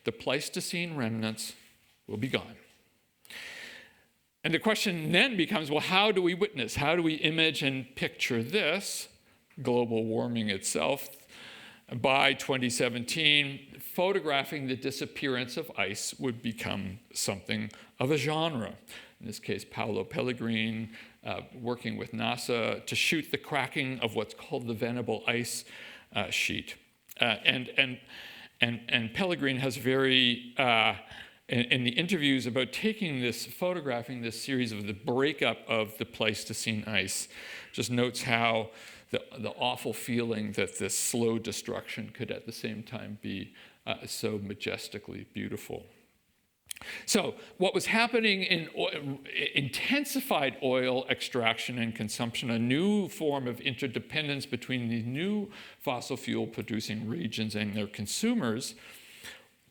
The Pleistocene remnants will be gone. And the question then becomes, well, how do we witness, how do we image and picture this, global warming itself? By 2017, photographing the disappearance of ice would become something of a genre. In this case, Paolo Pellegrini, working with NASA to shoot the cracking of what's called the Venable ice sheet. And Pellegrini has very, in the interviews about photographing this series of the breakup of the Pleistocene ice, just notes how the awful feeling that this slow destruction could at the same time be so majestically beautiful. So what was happening in intensified oil extraction and consumption, a new form of interdependence between these new fossil fuel producing regions and their consumers.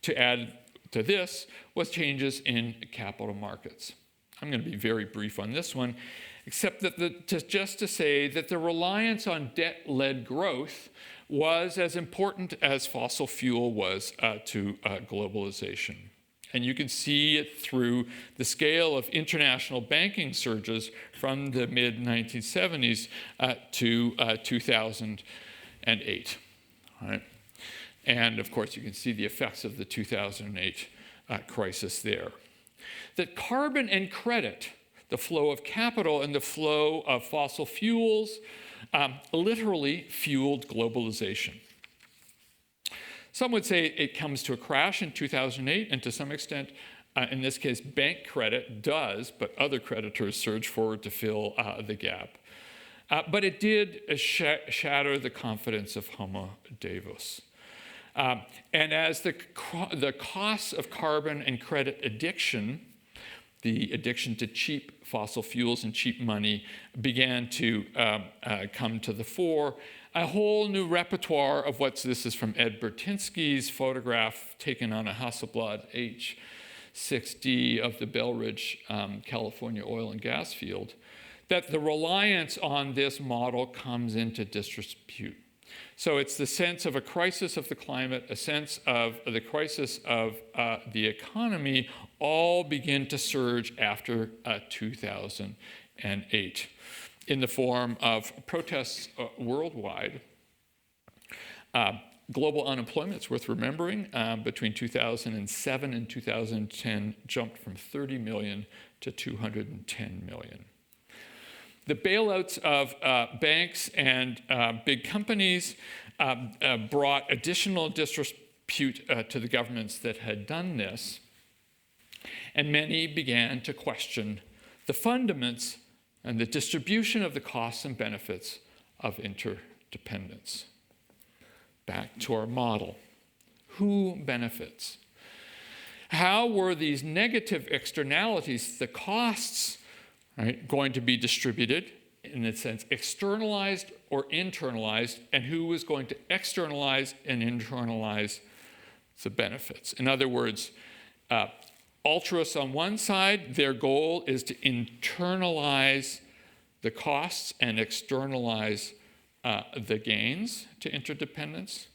To add to this was changes in capital markets. I'm going to be very brief on this one, except that just to say that the reliance on debt-led growth was as important as fossil fuel was to globalization. And you can see it through the scale of international banking surges from the mid-1970s to 2008. Right? And of course, you can see the effects of the 2008 crisis there. That carbon and credit, the flow of capital and the flow of fossil fuels, literally fueled globalization. Some would say it comes to a crash in 2008, and to some extent, in this case, bank credit does, but other creditors surge forward to fill the gap. But it did shatter the confidence of Homo Deus. And as the costs of carbon and credit addiction, the addiction to cheap fossil fuels and cheap money, began to come to the fore, a whole new repertoire of this is from Ed Bertinsky's photograph taken on a Hasselblad H6D of the Belridge, California oil and gas field, that the reliance on this model comes into disrepute. So it's the sense of a crisis of the climate, a sense of the crisis of the economy, all begin to surge after 2008 in the form of protests worldwide, Global unemployment, it's worth remembering, between 2007 and 2010 jumped from 30 million to 210 million. The bailouts of banks and big companies brought additional disrepute to the governments that had done this, and many began to question the fundaments and the distribution of the costs and benefits of interdependence. Back to our model. Who benefits? How were these negative externalities, the costs, right, going to be distributed, in a sense, externalized or internalized, and who was going to externalize and internalize the benefits? In other words, altruists on one side, their goal is to internalize the costs and externalize the gains to interdependence,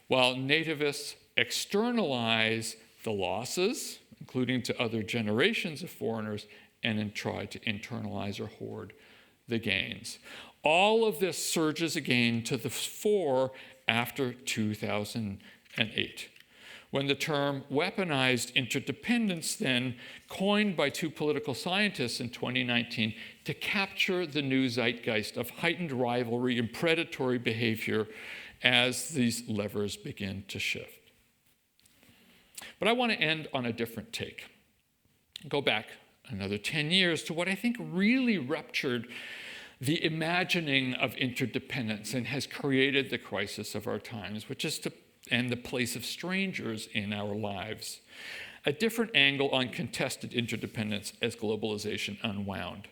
while nativists externalize the losses, including to other generations of foreigners, and then try to internalize or hoard the gains. All of this surges again to the fore after 2008, when the term weaponized interdependence, then coined by two political scientists in 2019 to capture the new zeitgeist of heightened rivalry and predatory behavior as these levers begin to shift. But I want to end on a different take. Go back another 10 years to what I think really ruptured the imagining of interdependence and has created the crisis of our times, which is and the place of strangers in our lives. A different angle on contested interdependence as globalization unwound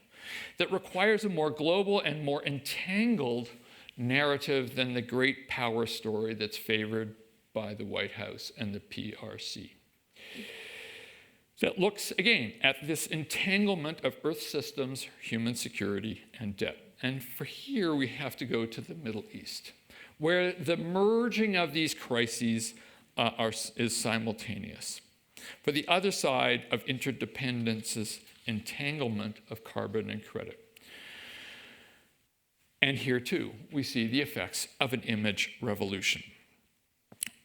that requires a more global and more entangled narrative than the great power story that's favored by the White House and the PRC. That looks, again, at this entanglement of Earth systems, human security, and debt. And for here, we have to go to the Middle East, where the merging of these crises is simultaneous. For the other side of interdependence's entanglement of carbon and credit. And here, too, we see the effects of an image revolution.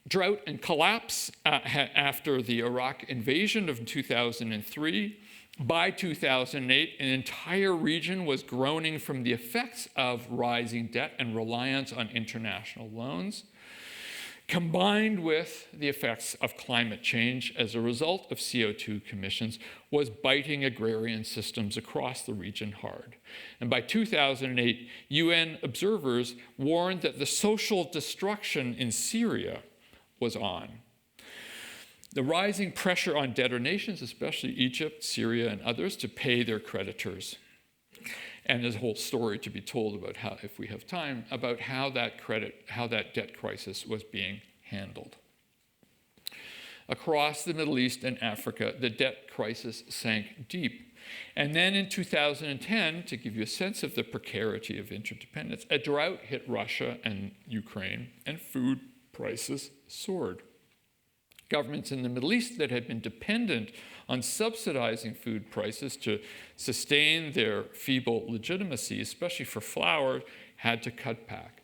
Drought and collapse after the Iraq invasion of 2003. By 2008, an entire region was groaning from the effects of rising debt and reliance on international loans, combined with the effects of climate change as a result of CO2 emissions, was biting agrarian systems across the region hard. And by 2008, UN observers warned that the social destruction in Syria was on. The rising pressure on debtor nations, especially Egypt, Syria, and others, to pay their creditors. And there's a whole story to be told about how, if we have time, about how that debt crisis was being handled. Across the Middle East and Africa, the debt crisis sank deep. And then in 2010, to give you a sense of the precarity of interdependence, a drought hit Russia and Ukraine, and food prices soared. Governments in the Middle East that had been dependent on subsidizing food prices to sustain their feeble legitimacy, especially for flour, had to cut back.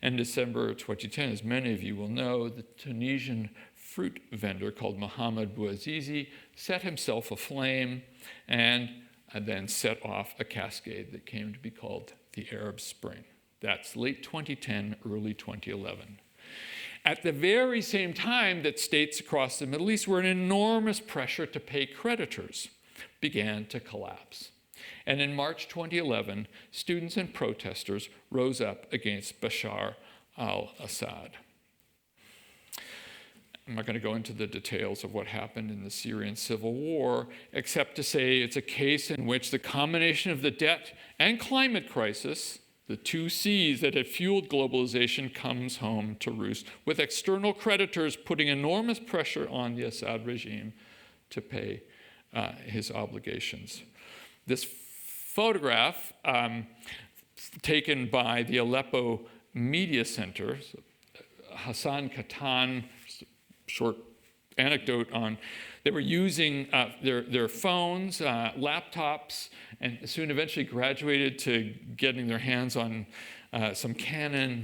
In December 2010, as many of you will know, the Tunisian fruit vendor called Mohamed Bouazizi set himself aflame and then set off a cascade that came to be called the Arab Spring. That's late 2010, early 2011. At the very same time that states across the Middle East were in enormous pressure to pay creditors, began to collapse. And in March 2011, students and protesters rose up against Bashar al-Assad. I'm not going to go into the details of what happened in the Syrian civil war, except to say it's a case in which the combination of the debt and climate crisis, the two C's that had fueled globalization, comes home to roost, with external creditors putting enormous pressure on the Assad regime to pay his obligations. This photograph taken by the Aleppo Media Center, Hassan Katan, short anecdote on, they were using their phones, laptops, and soon eventually graduated to getting their hands on some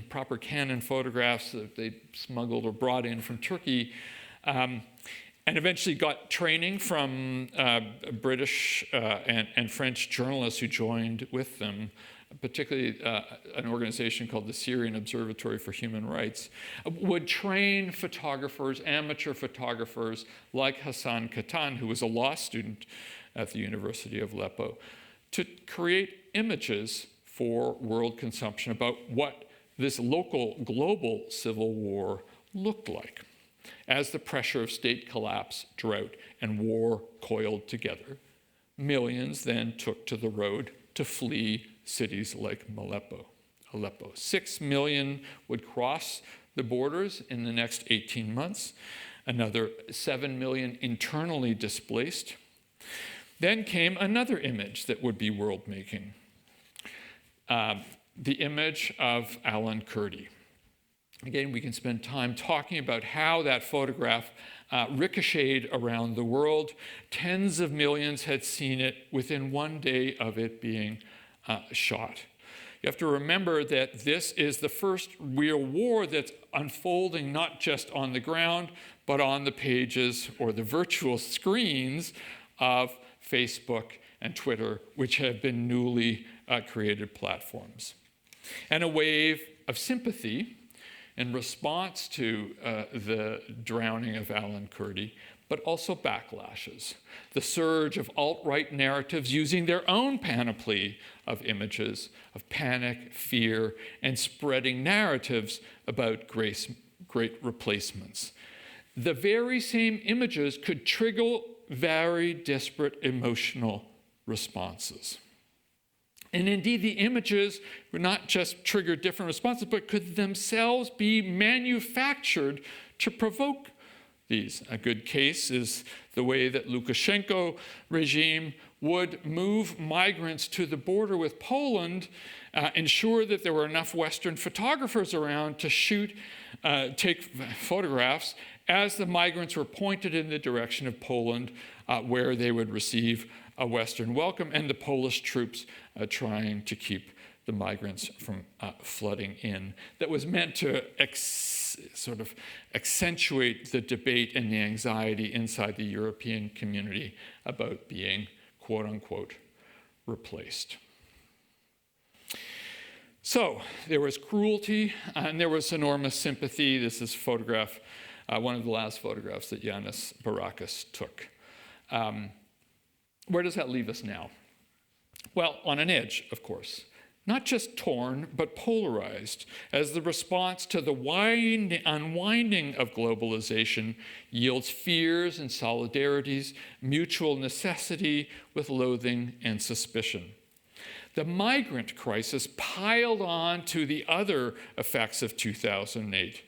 proper Canon photographs that they smuggled or brought in from Turkey, and eventually got training from British and French journalists who joined with them, particularly an organization called the Syrian Observatory for Human Rights, would train photographers, amateur photographers like Hassan Katan, who was a law student at the University of Aleppo, to create images for world consumption about what this local global civil war looked like as the pressure of state collapse, drought, and war coiled together. Millions then took to the road to flee cities like Aleppo. 6 million would cross the borders in the next 18 months, another 7 million internally displaced. Then came another image that would be world-making, the image of Alan Kurdi. Again, we can spend time talking about how that photograph ricocheted around the world. Tens of millions had seen it within one day of it being shot. You have to remember that this is the first real war that's unfolding not just on the ground, but on the pages or the virtual screens of Facebook and Twitter, which have been newly created platforms. And a wave of sympathy in response to the drowning of Alan Kurdi, but also backlashes. The surge of alt-right narratives using their own panoply of images of panic, fear, and spreading narratives about great replacements. The very same images could trigger very disparate emotional responses. And indeed, the images would not just trigger different responses, but could themselves be manufactured to provoke these. A good case is the way that Lukashenko regime would move migrants to the border with Poland, ensure that there were enough Western photographers around to take photographs as the migrants were pointed in the direction of Poland, where they would receive a Western welcome, and the Polish troops trying to keep the migrants from flooding in. That was meant to sort of accentuate the debate and the anxiety inside the European community about being, quote unquote, replaced. So there was cruelty and there was enormous sympathy. This is a photograph, one of the last photographs that Yanis Barakis took. Where does that leave us now? Well, on an edge, of course. Not just torn, but polarized, as the response to the unwinding of globalization yields fears and solidarities, mutual necessity with loathing and suspicion. The migrant crisis piled on to the other effects of 2008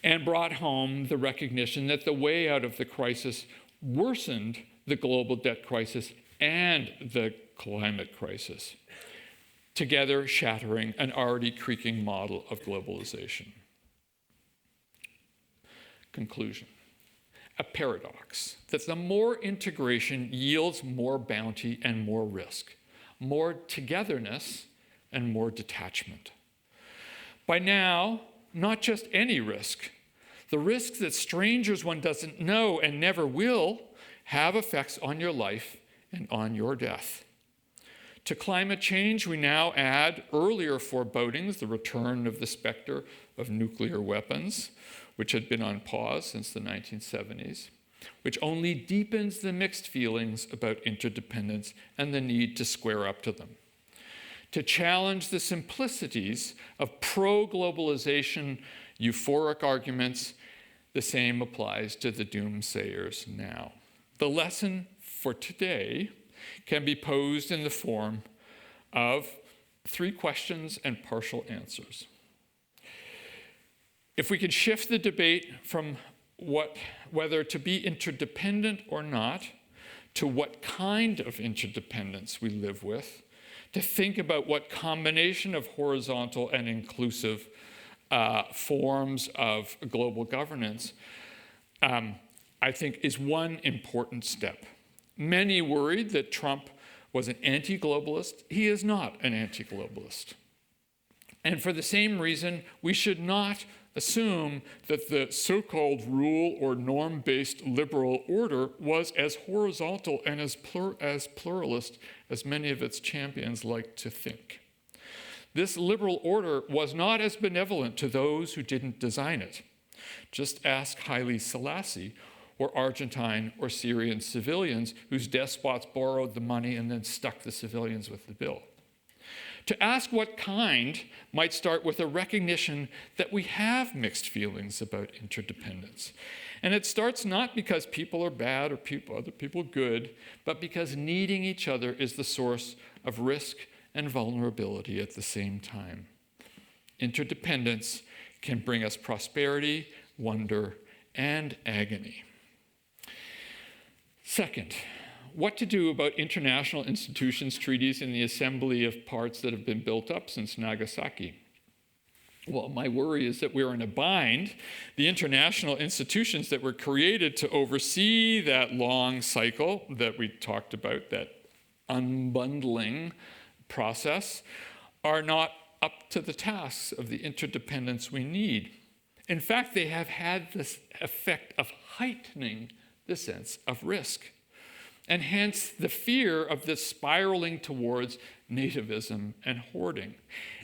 and brought home the recognition that the way out of the crisis worsened the global debt crisis and the climate crisis, together shattering an already creaking model of globalization. Conclusion. A paradox that the more integration yields more bounty and more risk, more togetherness and more detachment. By now, not just any risk, the risk that strangers one doesn't know and never will have effects on your life and on your death. To climate change, we now add earlier forebodings, the return of the specter of nuclear weapons, which had been on pause since the 1970s, which only deepens the mixed feelings about interdependence and the need to square up to them. To challenge the simplicities of pro-globalization euphoric arguments, the same applies to the doomsayers now. The lesson for today can be posed in the form of 3 questions and partial answers. If we could shift the debate from whether to be interdependent or not, to what kind of interdependence we live with, to think about what combination of horizontal and inclusive forms of global governance, I think is one important step. Many worried that Trump was an anti-globalist. He is not an anti-globalist. And for the same reason, we should not assume that the so-called rule or norm-based liberal order was as horizontal and as pluralist as many of its champions like to think. This liberal order was not as benevolent to those who didn't design it. Just ask Haile Selassie or Argentine or Syrian civilians whose despots borrowed the money and then stuck the civilians with the bill. To ask what kind might start with a recognition that we have mixed feelings about interdependence. And it starts not because people are bad or other people good, but because needing each other is the source of risk and vulnerability at the same time. Interdependence can bring us prosperity, wonder, and agony. Second, what to do about international institutions, treaties, and the assembly of parts that have been built up since Nagasaki? Well, my worry is that we're in a bind. The international institutions that were created to oversee that long cycle that we talked about, that unbundling process, are not up to the tasks of the interdependence we need. In fact, they have had this effect of heightening the sense of risk, and hence the fear of this spiraling towards nativism and hoarding.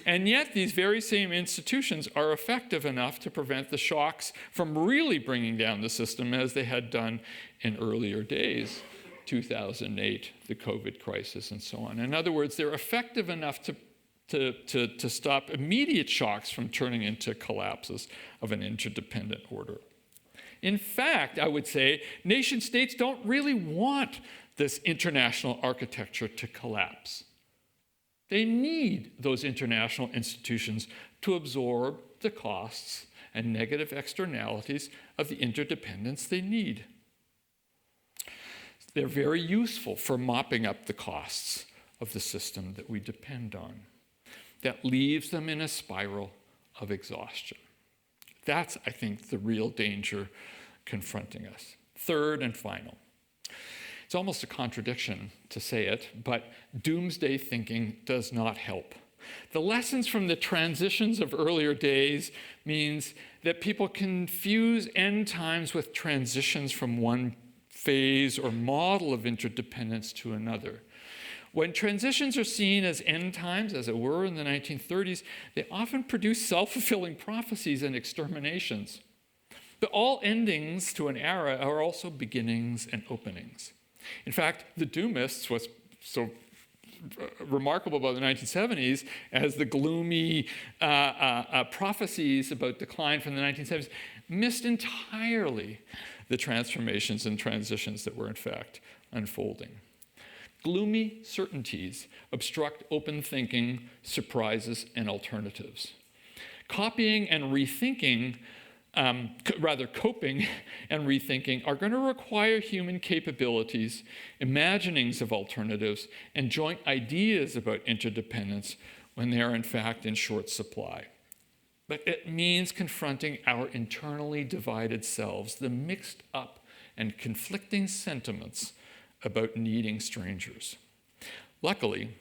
And yet these very same institutions are effective enough to prevent the shocks from really bringing down the system as they had done in earlier days, 2008, the COVID crisis, and so on. In other words, they're effective enough to stop immediate shocks from turning into collapses of an interdependent order. In fact, I would say, nation states don't really want this international architecture to collapse. They need those international institutions to absorb the costs and negative externalities of the interdependence they need. They're very useful for mopping up the costs of the system that we depend on. That leaves them in a spiral of exhaustion. That's, I think, the real danger confronting us. Third and final. It's almost a contradiction to say it, but doomsday thinking does not help. The lessons from the transitions of earlier days means that people confuse end times with transitions from one phase or model of interdependence to another. When transitions are seen as end times, as it were in the 1930s, they often produce self-fulfilling prophecies and exterminations. But all endings to an era are also beginnings and openings. In fact, the doomists, what's so remarkable about the 1970s as the gloomy prophecies about decline from the 1970s, missed entirely the transformations and transitions that were in fact unfolding. Gloomy certainties obstruct open thinking, surprises, and alternatives. Copying and rethinking, coping and rethinking are going to require human capabilities, imaginings of alternatives, and joint ideas about interdependence when they are in fact in short supply. But it means confronting our internally divided selves, the mixed up and conflicting sentiments about needing strangers. Luckily,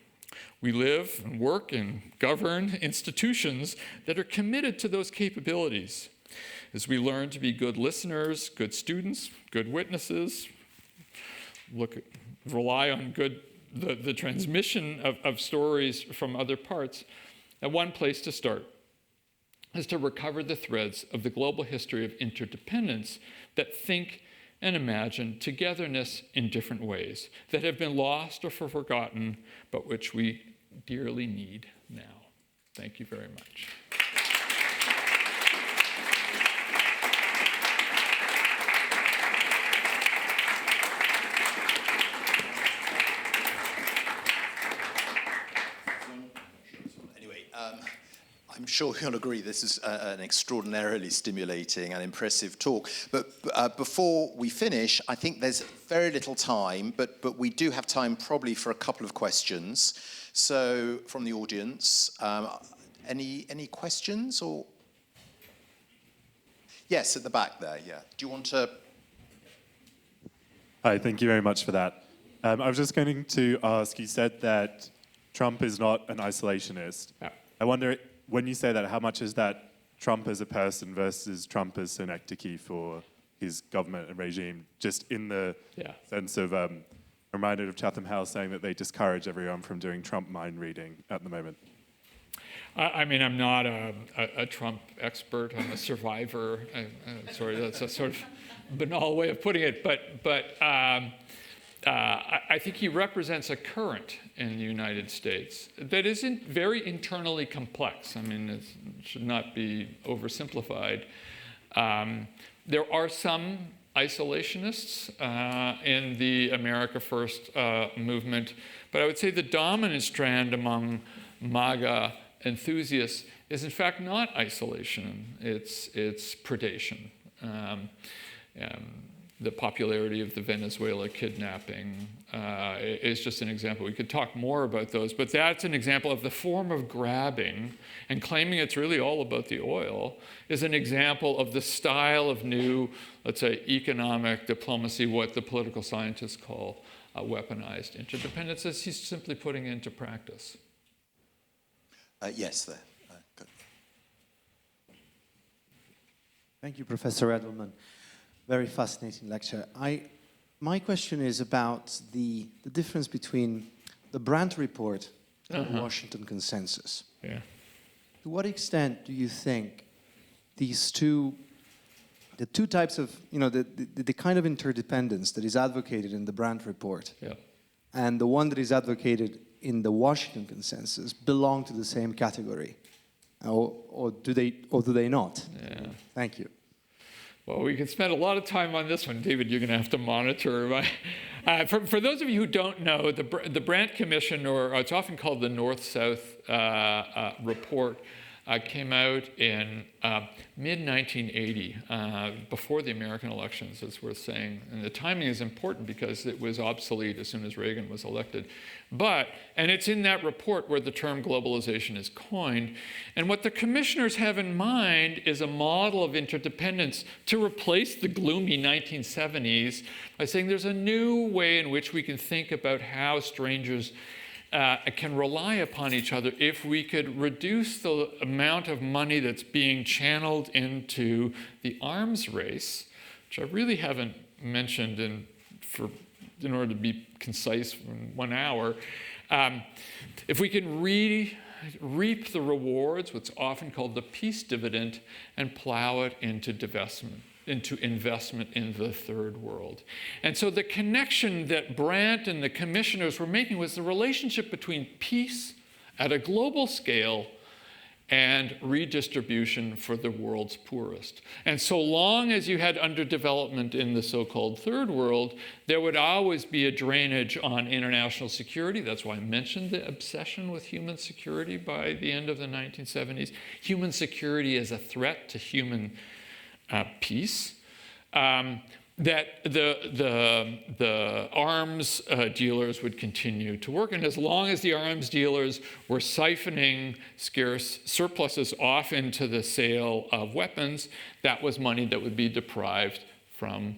we live and work and govern institutions that are committed to those capabilities. As we learn to be good listeners, good students, good witnesses, rely on the transmission of stories from other parts, and one place to start is to recover the threads of the global history of interdependence that think and imagine togetherness in different ways, that have been lost or forgotten, but which we dearly need now. Thank you very much. I'm sure you'll agree this is an extraordinarily stimulating and impressive talk. But before we finish, I think there's very little time, but we do have time probably for a couple of questions. So from the audience, any questions? Or yes, at the back there, yeah. Do you want to? Hi, thank you very much for that. I was just going to ask, you said that Trump is not an isolationist. Yeah. I wonder when you say that, how much is that Trump as a person versus Trump as synecdoche for his government and regime, just in the sense of, I'm reminded of Chatham House saying that they discourage everyone from doing Trump mind reading at the moment. I mean, I'm not a Trump expert. I'm a survivor. Sorry, that's a sort of banal way of putting it. But I think he represents a current in the United States that isn't very internally complex. I mean, it should not be oversimplified. There are some isolationists in the America First movement, but I would say the dominant strand among MAGA enthusiasts is in fact not isolation, it's predation. The popularity of the Venezuela kidnapping is just an example. We could talk more about those, but that's an example of the form of grabbing and claiming it's really all about the oil is an example of the style of new, let's say, economic diplomacy, what the political scientists call weaponized interdependence, as he's simply putting into practice. Yes, there. Good. Thank you, Professor Adelman. Very fascinating lecture. My question is about the difference between the Brandt Report and the Washington Consensus. Yeah. To what extent do you think these two types of, the kind of interdependence that is advocated in the Brandt Report and the one that is advocated in the Washington Consensus belong to the same category, or do they not? Yeah. Thank you. Well, we could spend a lot of time on this one. David, you're going to have to monitor. For those of you who don't know, the Brandt Commission, or it's often called the North-South Report, came out in mid-1980, before the American elections, it's worth saying. And the timing is important because it was obsolete as soon as Reagan was elected. And it's in that report where the term globalization is coined. And what the commissioners have in mind is a model of interdependence to replace the gloomy 1970s by saying there's a new way in which we can think about how strangers can rely upon each other if we could reduce the amount of money that's being channeled into the arms race, which I really haven't mentioned in order to be concise in 1 hour. If we can reap the rewards, what's often called the peace dividend, and plow it into investment in the third world. And so the connection that Brandt and the commissioners were making was the relationship between peace at a global scale and redistribution for the world's poorest. And so long as you had underdevelopment in the so-called third world, there would always be a drainage on international security. That's why I mentioned the obsession with human security by the end of the 1970s. Human security is a threat to human peace, that the arms dealers would continue to work. And as long as the arms dealers were siphoning scarce surpluses off into the sale of weapons, that was money that would be deprived from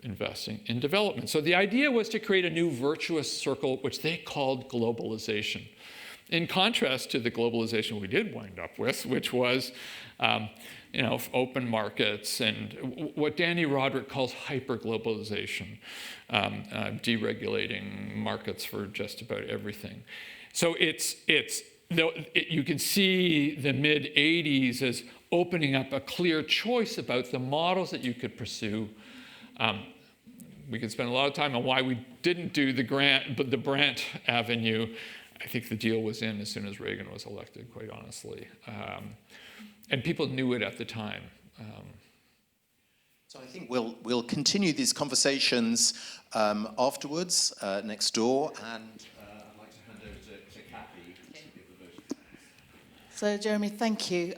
investing in development. So the idea was to create a new virtuous circle, which they called globalization. In contrast to the globalization we did wind up with, which was open markets and what Danny Roderick calls hyperglobalization, deregulating markets for just about everything. So you can see the mid-'80s as opening up a clear choice about the models that you could pursue. We could spend a lot of time on why we didn't do the Brandt Avenue. I think the deal was in as soon as Reagan was elected, quite honestly. And people knew it at the time. So I think we'll continue these conversations afterwards, next door, and I'd like to hand over to Kathy to give the vote. So, Jeremy, thank you.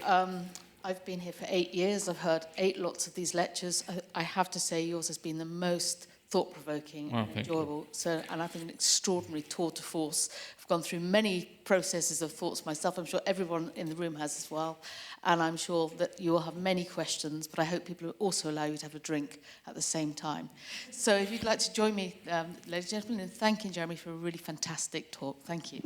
I've been here for 8 years. I've heard 8 lots of these lectures. I have to say yours has been the most thought-provoking and enjoyable. So, and I think an extraordinary tour de force. I've gone through many processes of thoughts myself. I'm sure everyone in the room has as well. And I'm sure that you will have many questions, but I hope people will also allow you to have a drink at the same time. So if you'd like to join me, ladies and gentlemen, in thanking Jeremy for a really fantastic talk. Thank you.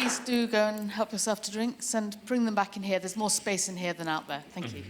please do go and help yourself to drinks and bring them back in here. There's more space in here than out there. Thank you.